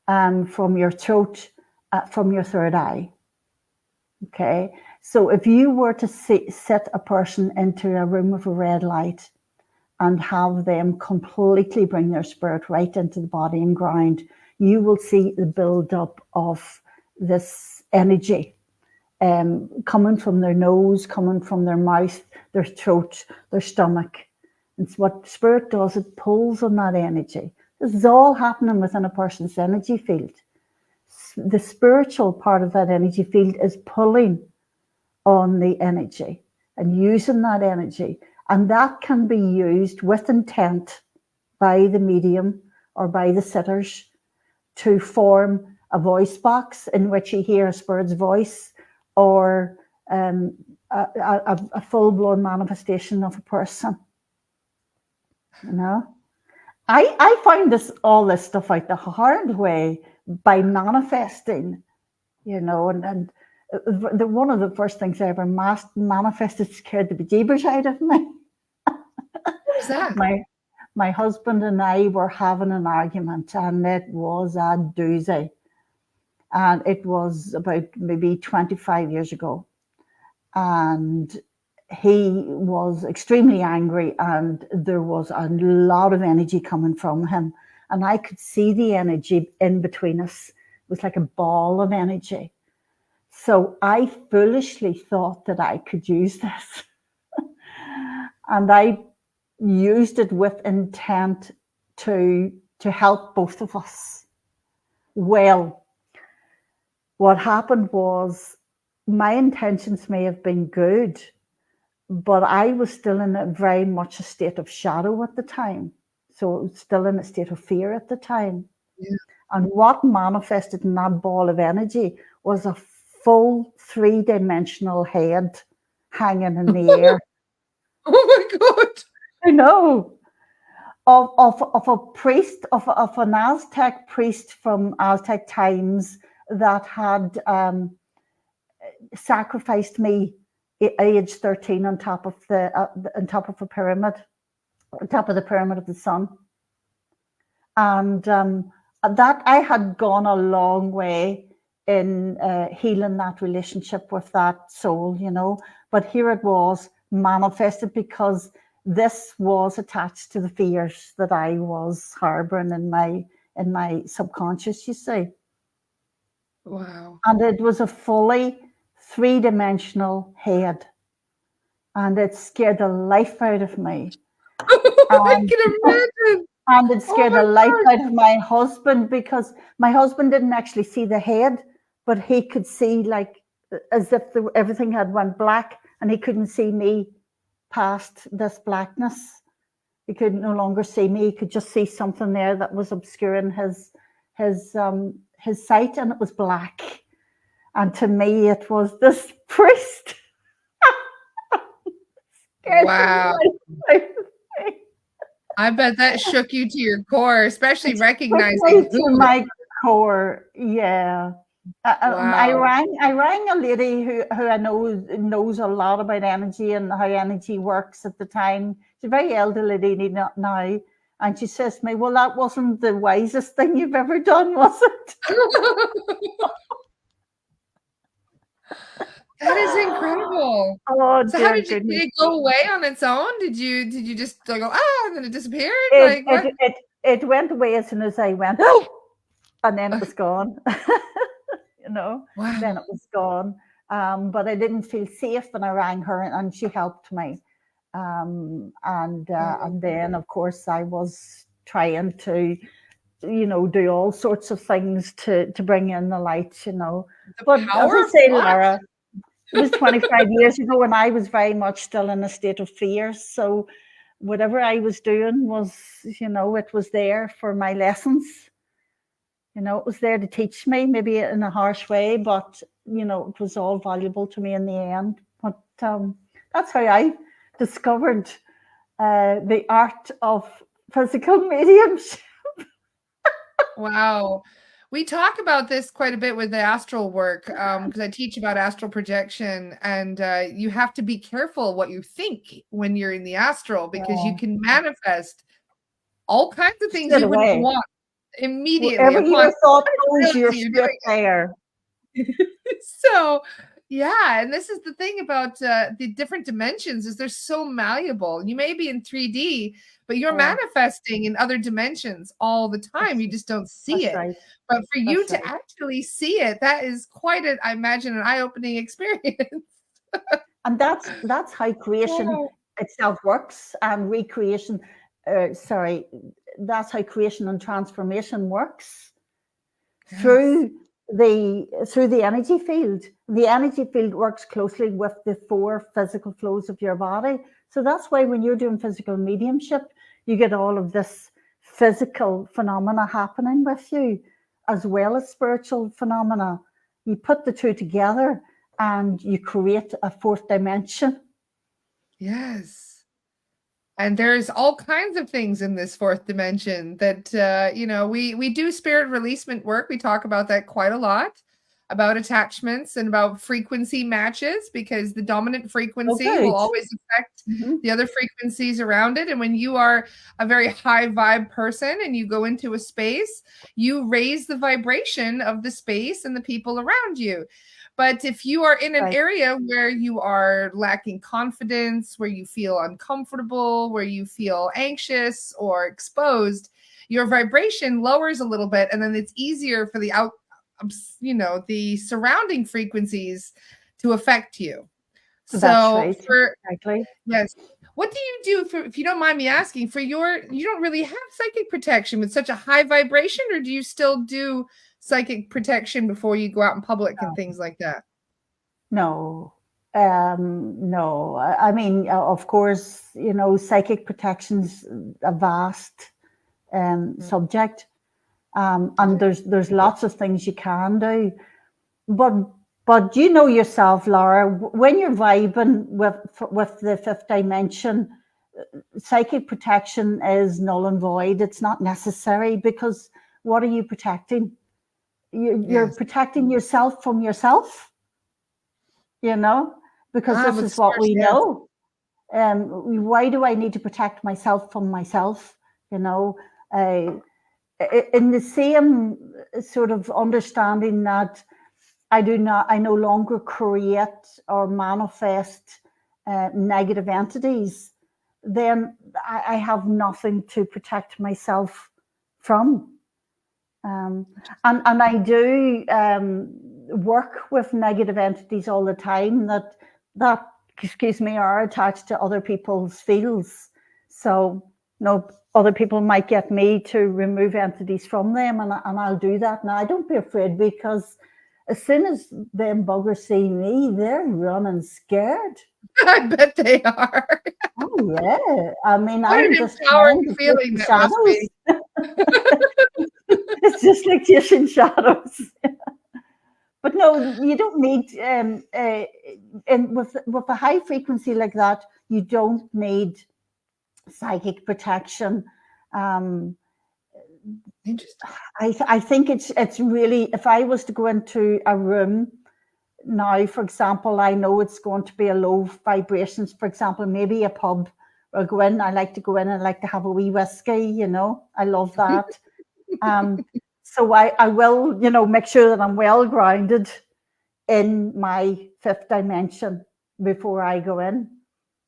from your throat, from your third eye. Okay. So if you were to set a person into a room with a red light and have them completely bring their spirit right into the body and ground, you will see the build-up of this energy coming from their nose, coming from their mouth, their throat, their stomach. It's what spirit does, it pulls on that energy. This is all happening within a person's energy field. The spiritual part of that energy field is pulling on the energy and using that energy. And that can be used with intent by the medium or by the sitters to form a voice box in which you hear a spirit's voice, or a full-blown manifestation of a person. I find all this stuff out the hard way by manifesting, and one of the first things I ever manifested scared the bejeebers out of me. What was that? My husband and I were having an argument, and it was a doozy. And it was about maybe 25 years ago. And he was extremely angry, and there was a lot of energy coming from him. And I could see the energy in between us. It was like a ball of energy. So I foolishly thought that I could use this. And I used it with intent to help both of us. Well, what happened was, my intentions may have been good, but I was still in very much a state of shadow at the time. So it was still in a state of fear at the time. Yeah. And what manifested in that ball of energy was a full 3-dimensional head hanging in the air. Oh my God. I know. Of a priest, of an Aztec priest from Aztec times that had sacrificed me at age 13 on top of a pyramid, on top of the pyramid of the sun. And that I had gone a long way in healing that relationship with that soul, you know. But here it was manifested because this was attached to the fears that I was harboring in my subconscious, you see. Wow. And it was a fully three-dimensional head. And it scared the life out of me. I can imagine. And it scared the life out of my husband, because my husband didn't actually see the head, but he could see, like, as if everything had went black, and he couldn't see me past this blackness. He could no longer see me. He could just see something there that was obscuring his sight, and it was black. And to me, it was this priest. Wow. I bet that shook you to your core, especially recognizing to my core. Yeah. Wow. I rang a lady who I know knows a lot about energy and how energy works at the time. She's a very elderly lady now. And she says to me, well, that wasn't the wisest thing you've ever done, was it? That is incredible. Oh, so how did it go away on its own? Did you just go, and then it disappeared? It went away as soon as I went, oh, and then it was gone. You know, wow. Then it was gone. But I didn't feel safe when I rang her, and she helped me. And then, of course, I was trying to, you know, do all sorts of things to bring in the light, you know. But as I say, Lara, it was 25 years ago, and I was very much still in a state of fear. So whatever I was doing was, you know, it was there for my lessons. You know, it was there to teach me, maybe in a harsh way, but, you know, it was all valuable to me in the end. But that's how I discovered the art of physical mediumship. Wow. We talk about this quite a bit with the astral work, because I teach about astral projection, and you have to be careful what you think when you're in the astral, because you can manifest all kinds of things you wouldn't want immediately. Whatever you thought goes, you're there. So, yeah, and this is the thing about the different dimensions, is they're so malleable. You may be in 3D, but you're manifesting in other dimensions all the time. You just don't see it. Right. But for you to actually see it, that is quite I imagine, an eye-opening experience. And that's how creation itself works, and recreation. That's how creation and transformation works through the energy field. The energy field works closely with the 4 physical flows of your body. So that's why when you're doing physical mediumship, you get all of this physical phenomena happening with you, as well as spiritual phenomena. You put the two together and you create a 4th dimension. Yes. And there's all kinds of things in this 4th dimension that, you know, we do spirit releasement work. We talk about that quite a lot, about attachments and about frequency matches, because the dominant frequency will always affect the other frequencies around it. And when you are a very high vibe person and you go into a space, you raise the vibration of the space and the people around you. But if you are in an area where you are lacking confidence, where you feel uncomfortable, where you feel anxious or exposed, your vibration lowers a little bit, and then it's easier for the the surrounding frequencies to affect you. So yes. What do you do for, if you don't mind me asking, for you don't really have psychic protection with such a high vibration, or do you still do psychic protection before you go out in public and things like that? No. No. I mean, of course, you know, psychic protection's a vast subject. And there's lots of things you can do. But you know yourself, Lara, when you're vibing with the 5th dimension, psychic protection is null and void. It's not necessary, because what are you protecting? You're protecting yourself from yourself. because this is what we know. Why do I need to protect myself from myself? In the same sort of understanding that I no longer create or manifest negative entities, then I have nothing to protect myself from. And I do work with negative entities all the time that are attached to other people's fields. So, other people might get me to remove entities from them, and I'll do that. Now, don't be afraid, because as soon as them buggers see me, they're running scared. I bet they are. Oh yeah, I mean, what I'm an just empowering feeling that shadows. must be. It's just like chasing shadows. But no, you don't need, and with a high frequency like that, you don't need psychic protection. Interesting. I think it's really, if I was to go into a room now, for example, I know it's going to be a low vibrations, for example, maybe a pub. I'll go in, I like to go in and I like to have a wee whiskey, I love that. So I will, make sure that I'm well grounded in my fifth dimension before I go in,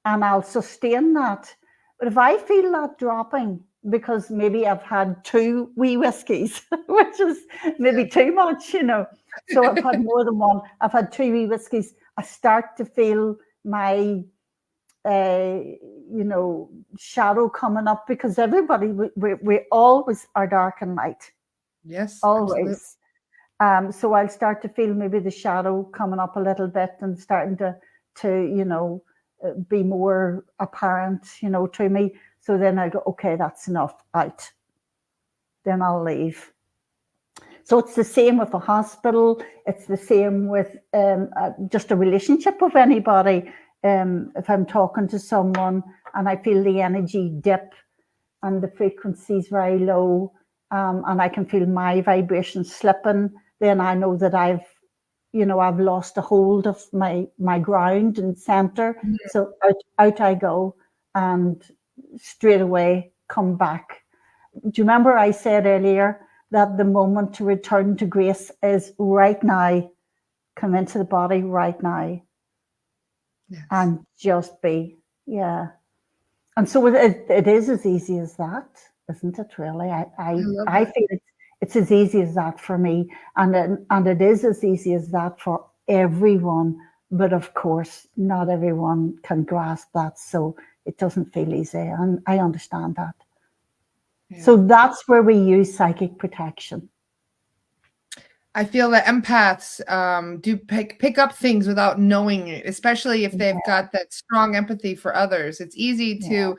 and I'll sustain that. But if I feel that dropping, because maybe I've had 2 wee whiskies, which is maybe too much, so I've had more than one, I've had 2 wee whiskies, I start to feel my shadow coming up, because everybody, we always are dark and light. Yes, always. So I'll start to feel maybe the shadow coming up a little bit and starting to be more apparent, to me. So then I go, okay, that's enough, out. Then I'll leave. So it's the same with a hospital. It's the same with just a relationship with anybody. If I'm talking to someone and I feel the energy dip and the frequency is very low, and I can feel my vibration slipping, then I know that I've lost a hold of my ground and center. Mm-hmm. So out I go, and straight away come back. Do you remember I said earlier that the moment to return to grace is right now? Come into the body right now. Yes. And just be, yeah. And so it is as easy as that, isn't it, really? I feel it's as easy as that for me, and it is as easy as that for everyone. But of course, not everyone can grasp that, so it doesn't feel easy, and I understand that. Yeah. So that's where we use psychic protection. I feel that empaths do pick up things without knowing it, especially if they've got that strong empathy for others. It's easy to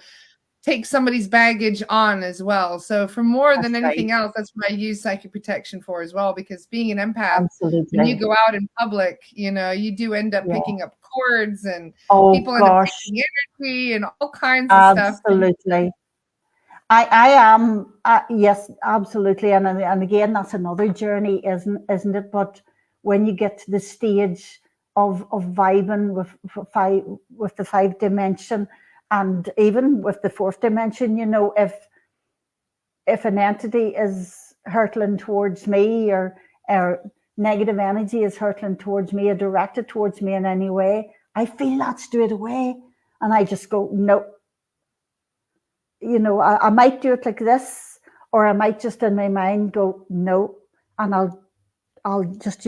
take somebody's baggage on as well. So for more than anything else, that's what I use psychic protection for as well, because being an empath, when you go out in public, you do end up picking up cords, and people end up taking energy and all kinds of stuff. Absolutely. I am, yes, absolutely. And again, that's another journey, isn't it? But when you get to the stage of vibing with the 5 dimension, and even with the 4th dimension, if an entity is hurtling towards me, or negative energy is hurtling towards me or directed towards me in any way, I feel that straight away. And I just go, no. I might do it like this, or I might just in my mind go, no. And I'll just,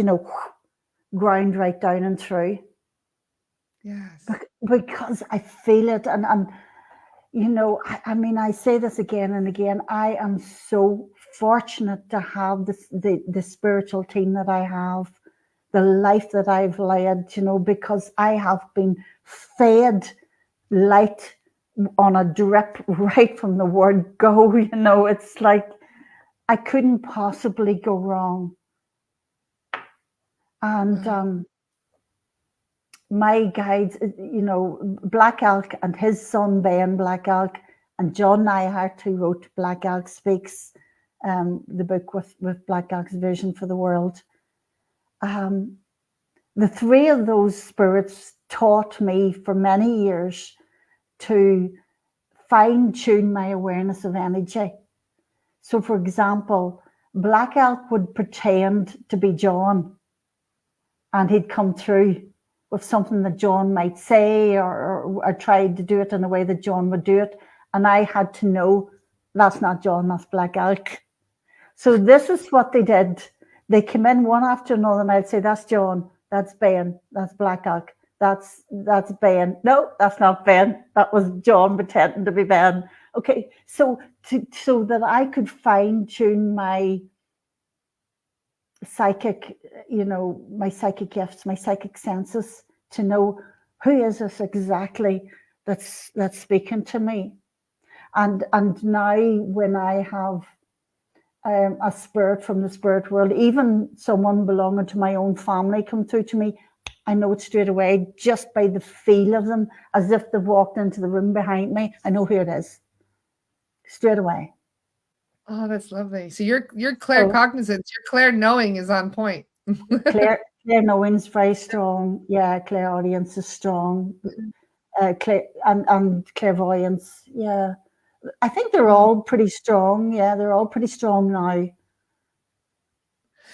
grind right down and through. Yes. Because I feel it. And I mean, I say this again and again, I am so fortunate to have the spiritual team that I have, the life that I've led, because I have been fed light on a drip right from the word go. It's like I couldn't possibly go wrong. And my guides, Black Elk and his son Ben Black Elk, and John Nyhart, who wrote Black Elk Speaks, the book with Black Elk's vision for the world. the three of those spirits taught me for many years to fine tune my awareness of energy. So, for example, Black Elk would pretend to be John, and he'd come through with something that John might say, or tried to do it in a way that John would do it. And I had to know that's not John, that's Black Elk. So this is what they did. They came in one after another, and I'd say, that's John, that's Ben, that's Black Elk, that's Ben. No, that's not Ben. That was John pretending to be Ben. Okay, so that I could fine tune my psychic, my psychic gifts, my psychic senses, to know who is this exactly that's speaking to me. And now when I have a spirit from the spirit world, even someone belonging to my own family come through to me, I know it straight away just by the feel of them, as if they've walked into the room behind me. I know who it is straight away. Oh, that's lovely. So your claircognizance, your clair knowing is on point. Clair knowing is very strong. Yeah, clairaudience is strong. And clairvoyance. Yeah, I think they're all pretty strong. Yeah, they're all pretty strong now.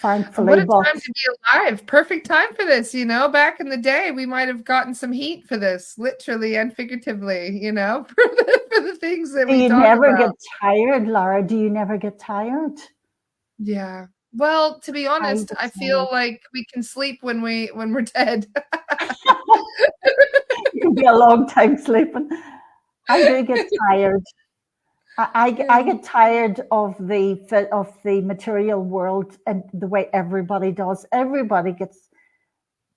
Thankfully, what a time to be alive. Perfect time for this, back in the day, we might have gotten some heat for this, literally and figuratively, for the things that we talk about. Do you never get tired, Lara? Do you never get tired? Yeah. Well, to be honest, I feel like we can sleep when we're dead. You can be a long time sleeping. I do get tired. I get tired of the material world and the way everybody does. Everybody gets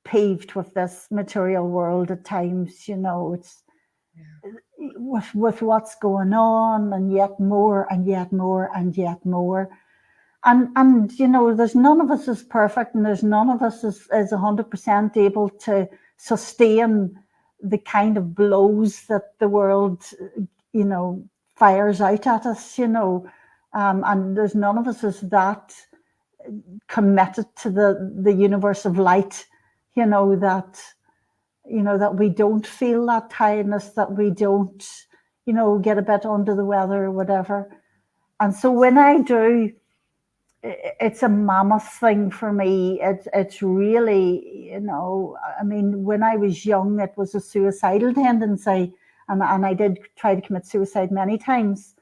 peeved with this material world at times. It's with what's going on, and yet more, and yet more, and yet more. And there's none of us is perfect, and there's none of us is 100% able to sustain the kind of blows that the world, fires out at us, and there's none of us is that committed to the universe of light, that we don't feel that tiredness, that we don't, get a bit under the weather or whatever. And so when I do, it's a mammoth thing for me. It's really, when I was young, it was a suicidal tendency, and I did try to commit suicide many times.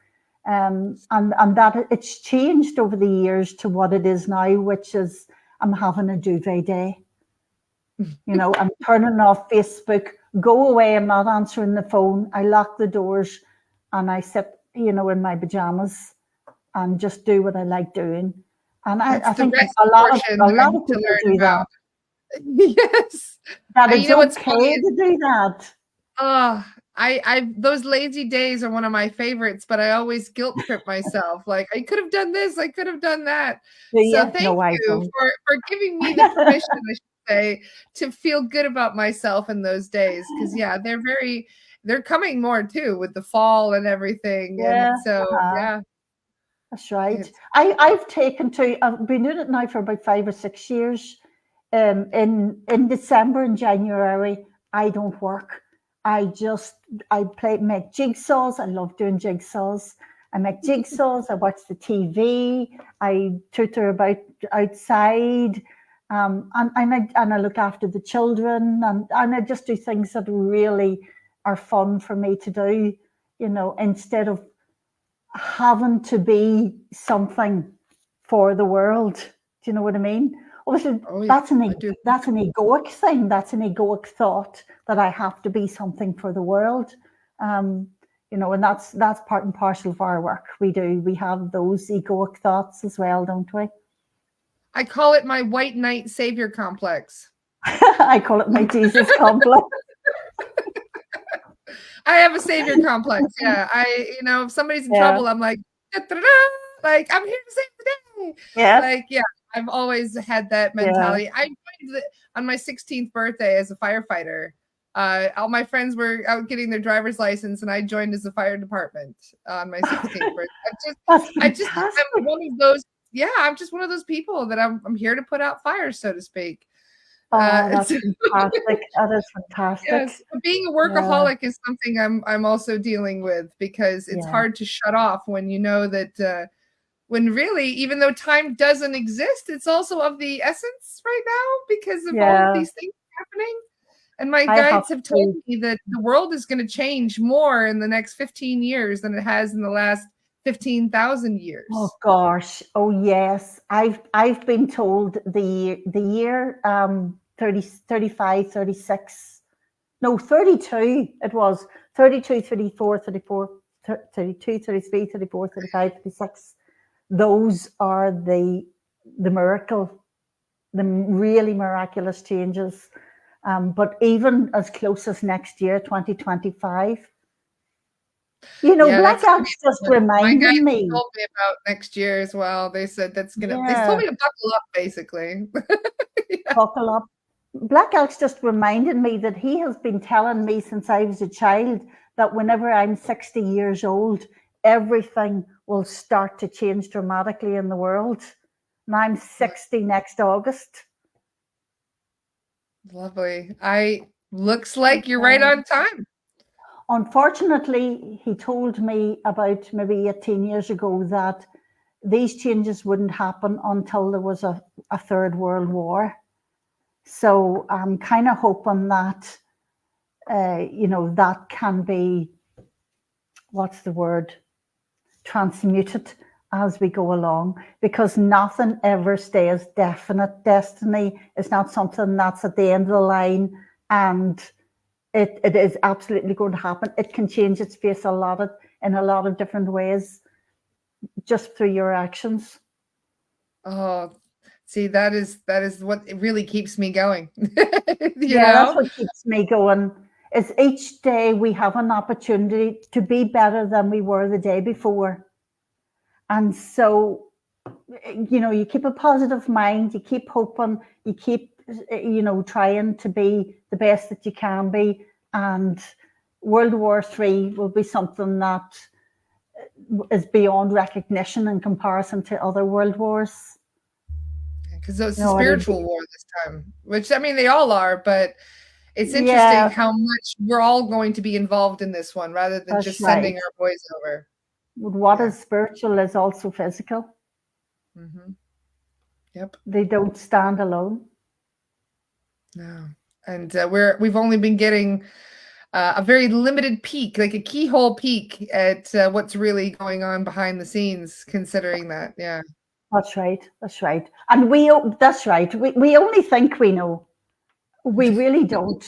And that it's changed over the years to what it is now, which is I'm having a duvet day. I'm turning off Facebook, go away, I'm not answering the phone, I lock the doors, and I sit, in my pajamas and just do what I like doing. And I think a lot of people do that. Yes. That it's okay to do that. Oh, I those lazy days are one of my favorites, but I always guilt trip myself. Like, I could have done this, I could have done that. So thank you for giving me the permission, I should say, to feel good about myself in those days. Because they're coming more too with the fall and everything. Yeah, and so yeah. That's right. I've been doing it now for about 5 or 6 years. In December and January, I don't work. I make jigsaws. I love doing jigsaws. I make jigsaws. I watch the TV. I tutor about outside, and I look after the children, and I just do things that really are fun for me to do. Instead of having to be something for the world. Do you know what I mean? Obviously, that's an egoic thing. That's an egoic thought that I have to be something for the world. And that's part and parcel of our work. We have those egoic thoughts as well, don't we? I call it my white knight savior complex. I call it my Jesus complex. I have a savior complex. Yeah. If somebody's in trouble, I'm like, like, I'm here to save the day. Yeah. Like, yeah, I've always had that mentality. Yeah. I joined on my 16th birthday as a firefighter. All my friends were out getting their driver's license, and I joined as a fire department on my 16th birthday. I'm one of those. Yeah, I'm just one of those people that I'm here to put out fires, so to speak. Oh, that's fantastic. That is fantastic. Yes, but being a workaholic is something I'm also dealing with, because it's hard to shut off when you know that when really, even though time doesn't exist, it's also of the essence right now because of all of these things happening. And my guides have told me that the world is going to change more in the next 15 years than it has in the last 15,000 years. Oh gosh. Oh yes. I've been told the year 30, 35, 36. No, 32. It was 32, 34, 34, 32, 33, 34, 35, 36. Those are the miracle, the really miraculous changes. But even as close as next year, 2025, Black Elk's just reminding me. Told me about next year as well. They said that's gonna. They told me to buckle up, basically. Buckle up. Black Elk's just reminded me that he has been telling me since I was a child that whenever I'm 60 years old, everything will start to change dramatically in the world. And I'm 60 next August. Lovely. Looks like you're right on time. Unfortunately, he told me about maybe 18 years ago that these changes wouldn't happen until there was a third world war. So I'm kind of hoping that, that can be, what's the word, transmuted as we go along, because nothing ever stays definite. Destiny is not something that's at the end of the line and it is absolutely going to happen. It can change its face in a lot of different ways just through your actions. Oh, see, that is what really keeps me going. That's what keeps me going. Is each day we have an opportunity to be better than we were the day before. And so, you keep a positive mind, you keep hoping, you keep, trying to be the best that you can be. And World War III will be something that is beyond recognition in comparison to other world wars. Because it's a spiritual war this time, which, I mean, they all are, but it's interesting how much we're all going to be involved in this one rather than just sending our boys over. What is spiritual is also physical. Mm-hmm. Yep. They don't stand alone. No. And we've only been getting a very limited peek, like a keyhole peek at what's really going on behind the scenes, considering that. Yeah. That's right. That's right. And that's right. We only think we know. We really don't.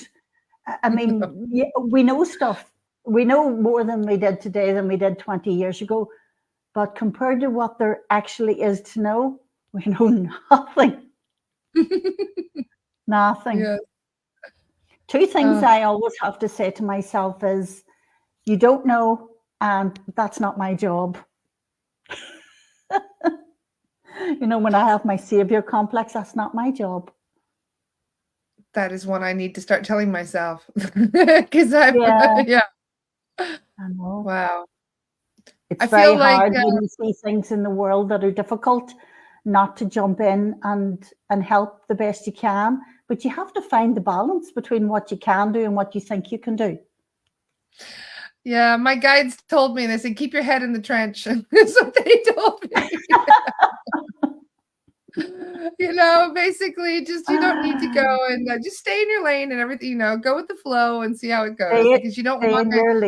I mean, we know stuff. We know more than we did today than we did 20 years ago. But compared to what there actually is to know, we know nothing. Nothing. Yeah. Two things I always have to say to myself is, you don't know, and that's not my job. When I have my savior complex, that's not my job. That is one I need to start telling myself. Because I know. Wow. It's very hard when you see things in the world that are difficult, not to jump in and help the best you can. But you have to find the balance between what you can do and what you think you can do. Yeah, my guides told me, they said, keep your head in the trench. That's what they told me. Basically, just you don't need to go and just stay in your lane and everything, go with the flow and see how it goes. Because you don't want to go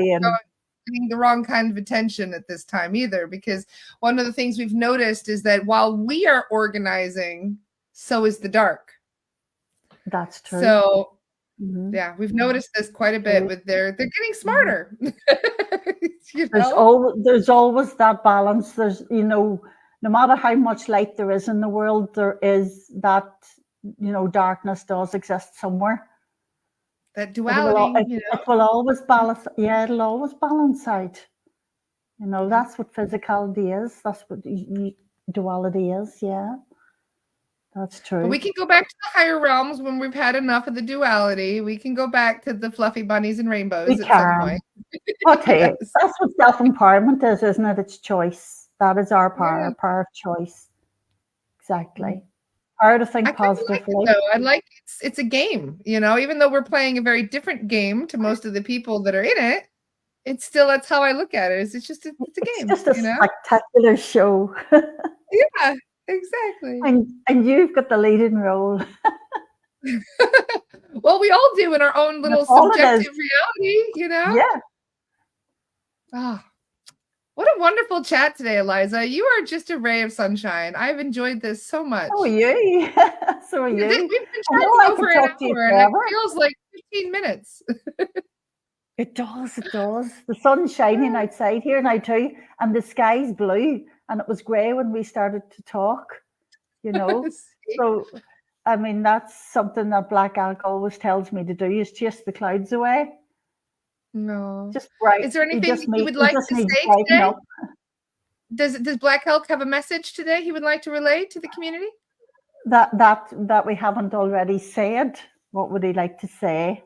getting the wrong kind of attention at this time either. Because one of the things we've noticed is that while we are organizing, so is the dark. That's true. So yeah, we've noticed this quite a bit with they're getting smarter. There's always that balance. There's, no matter how much light there is in the world, there is that, darkness does exist somewhere. That duality, it will always balance. Yeah, it'll always balance out. That's what physicality is. That's what duality is. Yeah. That's true. But we can go back to the higher realms when we've had enough of the duality. We can go back to the fluffy bunnies and rainbows at some point. Okay, that's what self-empowerment is, isn't it? It's choice. That is our power, power of choice. Exactly. How to think I kind of like positively. it, though. I like it's a game, you know, even though we're playing a very different game to most of the people that are in it, it's still that's how I look at it. It's just it's a It's game, just a you know? spectacular show. Yeah, exactly. And you've got the leading role. Well, we all do in our own That's little all it is. subjective reality, you know? Yeah. Ah, what a wonderful chat today, Eliza. You are just a ray of sunshine. I've enjoyed this so much. So are you. So are We've you. been I know chatting I over could an talk to you hour, and it forever. feels like 15 minutes. It does, it does. The sun's shining outside here now too, and the sky's blue, and it was grey when we started to talk, you know. So, I mean, that's something that Black Elk always tells me to do, is chase the clouds away. No. Just bright. Is there You anything just that you need, would you like just to need to say brighten today? up. Does Black Elk have a message today he would like to relay to the community? That we haven't already said. What would he like to say?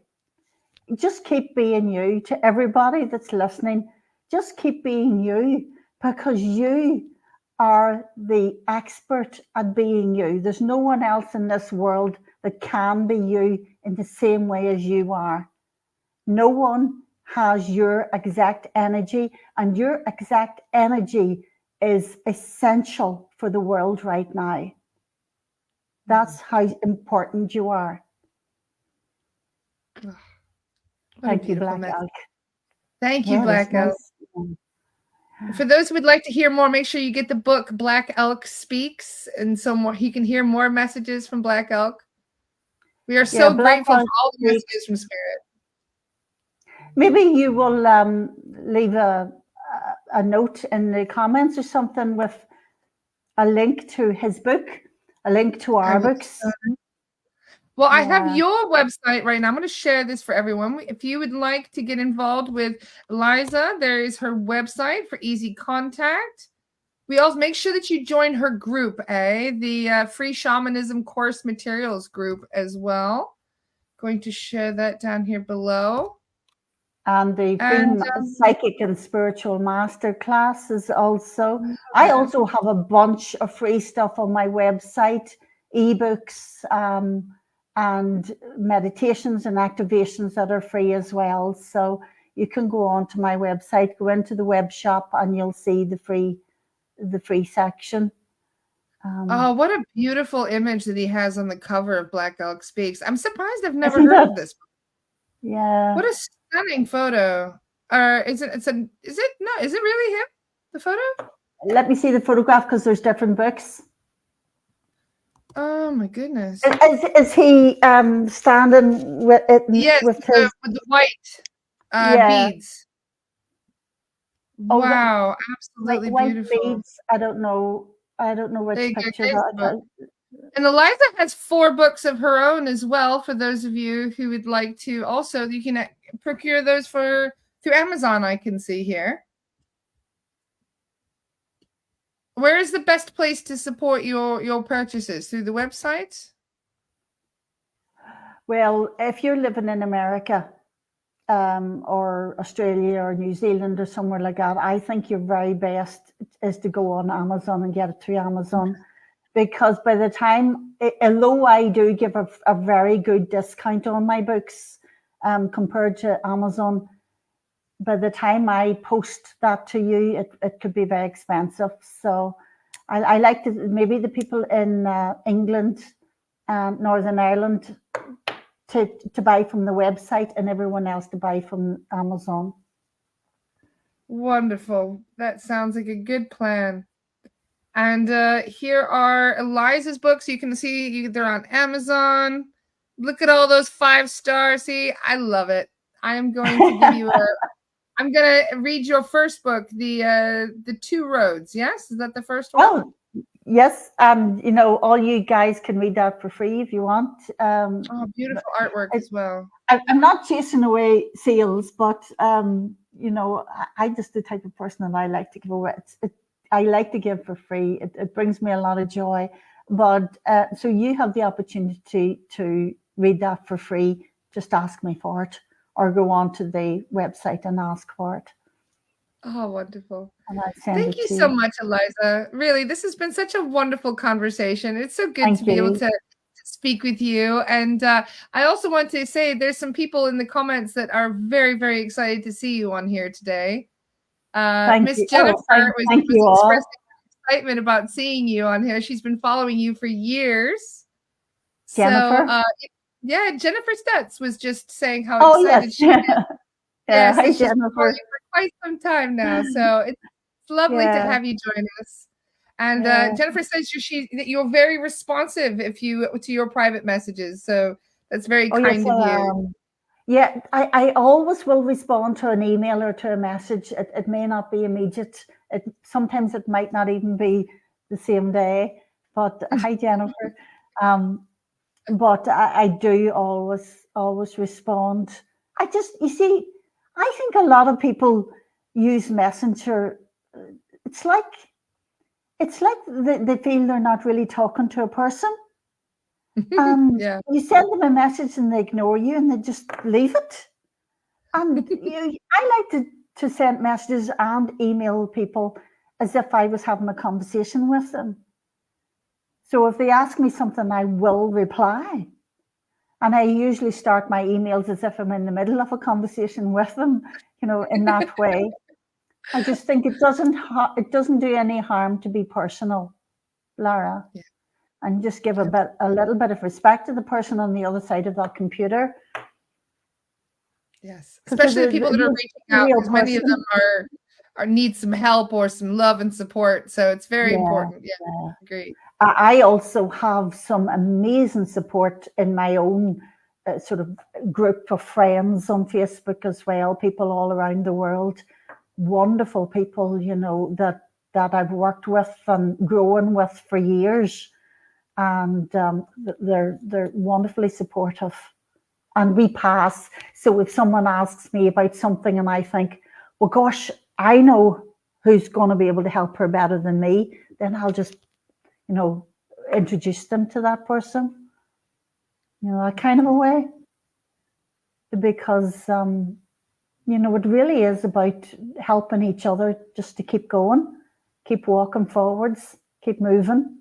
Just keep being you. To everybody that's listening, just keep being you, because you are the expert at being you. There's no one else in this world that can be you in the same way as you are. No one has your exact energy, and your exact energy is essential for the world right now. That's how important you are. Oh, Thank you, Black Elk. Thank you, Black Elk. Nice. For those who would like to hear more, make sure you get the book Black Elk Speaks, and so more he can hear more messages from Black Elk. We are so grateful for all the messages from Spirit. Maybe you will leave a note in the comments or something with a link to his book, a link to our books. Well, I have your website right now. I'm going to share this for everyone. If you would like to get involved with Eliza, there is her website for easy contact. We also make sure that you join her group, the free shamanism course materials group as well. Going to share that down here below. And the free psychic and spiritual master classes also. I also have a bunch of free stuff on my website, ebooks, and meditations and activations that are free as well. So you can go on to my website, go into the web shop, and you'll see the free section. Oh, what a beautiful image that he has on the cover of Black Elk Speaks. I'm surprised I've never heard of this. Yeah. What a stunning photo. Or is it really him? The photo? Let me see the photograph, because there's different books. Oh my goodness. Is he standing with it? Yes, with the white beads. Wow, absolutely beautiful. Beads. I don't know which picture that is. And Eliza has 4 books of her own as well. For those of you who would like to, also you can procure those through Amazon. I can see here. Where is the best place to support your purchases? Through the website? Well, if you're living in America, or Australia or New Zealand or somewhere like that, I think your very best is to go on Amazon and get it through Amazon, because by the time, although I do give a very good discount on my books compared to Amazon, by the time I post that to you, it could be very expensive. So I like to, maybe the people in England, Northern Ireland, to buy from the website, and everyone else to buy from Amazon. Wonderful. That sounds like a good plan. And here are Eliza's books. You can see they're on Amazon. Look at all those 5 stars. See, I love it. I'm going to give you I'm going to read your first book, the 2 Roads. Yes, is that the first one? Oh, yes. All you guys can read that for free if you want. Oh, beautiful artwork as well. I'm not chasing away sales, but I'm just the type of person that I like to give away. I like to give for free. It brings me a lot of joy. But so you have the opportunity to read that for free. Just ask me for it, or go on to the website and ask for it. Oh, wonderful. and I'll send Thank it you to so you. much, Eliza. Really, this has been such a wonderful conversation. It's so good to Thank be able you. to speak with you. And I also want to say there's some people in the comments that are very, very excited to see you on here today. Thank Miss you. Jennifer Oh, thank was you expressing all. excitement about seeing you on here. She's been following you for years. So, Jennifer. yeah, Jennifer Stutz was just saying how Oh, yes. excited she is. Yeah. Yes, Hi, that she's been following Jennifer. you for quite some time now. So it's lovely to Yeah. have you join us. And Yeah. Jennifer says that you're very responsive to your private messages. So that's very Oh, yes. kind of you. Yeah, I always will respond to an email or to a message. It may not be immediate. Sometimes it might not even be the same day. But hi, Jennifer. But I do always respond. You see, I think a lot of people use Messenger. It's like they feel they're not really talking to a person, and Yeah. you send them a message and they ignore you and they just leave it. And I like to send messages and email people as if I was having a conversation with them. So if they ask me something, I will reply. And I usually start my emails as if I'm in the middle of a conversation with them, in that way. I just think it doesn't do any harm to be personal, Lara, Yeah. and just give a little bit of respect to the person on the other side of that computer. Yes. Because Especially the people that are they're reaching a out, real because many of them person. are need some help or some love and support. So it's very Yeah, important. Yeah. yeah. Great. I also have some amazing support in my own sort of group of friends on Facebook as well, people all around the world, wonderful people, that I've worked with and grown with for years. And they're wonderfully supportive. And we pass. So if someone asks me about something and I think, well, gosh, I know who's going to be able to help her better than me, then I'll just introduce them to that person, that kind of a way. Because, it really is about helping each other just to keep going, keep walking forwards, keep moving.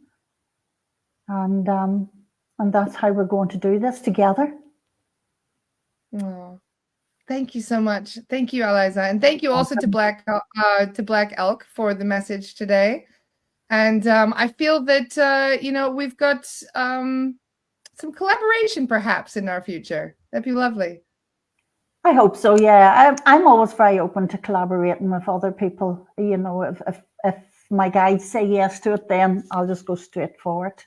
And that's how we're going to do this together. Oh, thank you so much. Thank you, Eliza. And thank you also to Black Elk for the message today. And I feel that, we've got some collaboration perhaps in our future. That'd be lovely. I hope so. Yeah, I'm always very open to collaborating with other people. If my guides say yes to it, then I'll just go straight for it.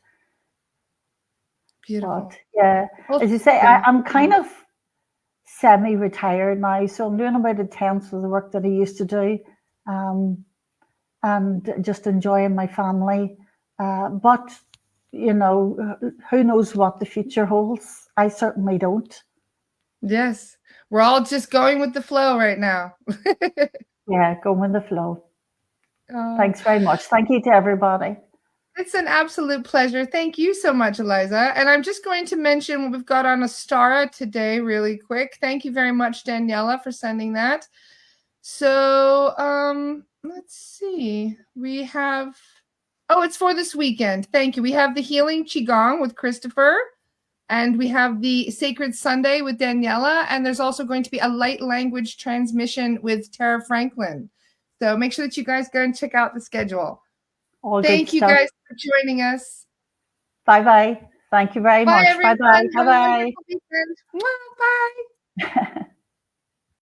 Beautiful. But yeah, Well, as you say, I'm kind of semi-retired now, so I'm doing about a tenth of the work that I used to do, and just enjoying my family. But who knows what the future holds? I certainly don't. Yes, we're all just going with the flow right now. Yeah, go with the flow. Thanks very much. Thank you to everybody. It's an absolute pleasure. Thank you so much, Eliza. And I'm just going to mention what we've got on Starr today really quick. Thank you very much, Daniela, for sending that. So let's see. We have, it's for this weekend. Thank you. We have the Healing Qigong with Christopher. And we have the Sacred Sunday with Daniela. And there's also going to be a light language transmission with Tara Franklin. So make sure that you guys go and check out the schedule. Thank you guys for joining us. Bye-bye. Thank you very much. Bye, everyone. Bye-bye. Have a Bye-bye. wonderful weekend. Bye.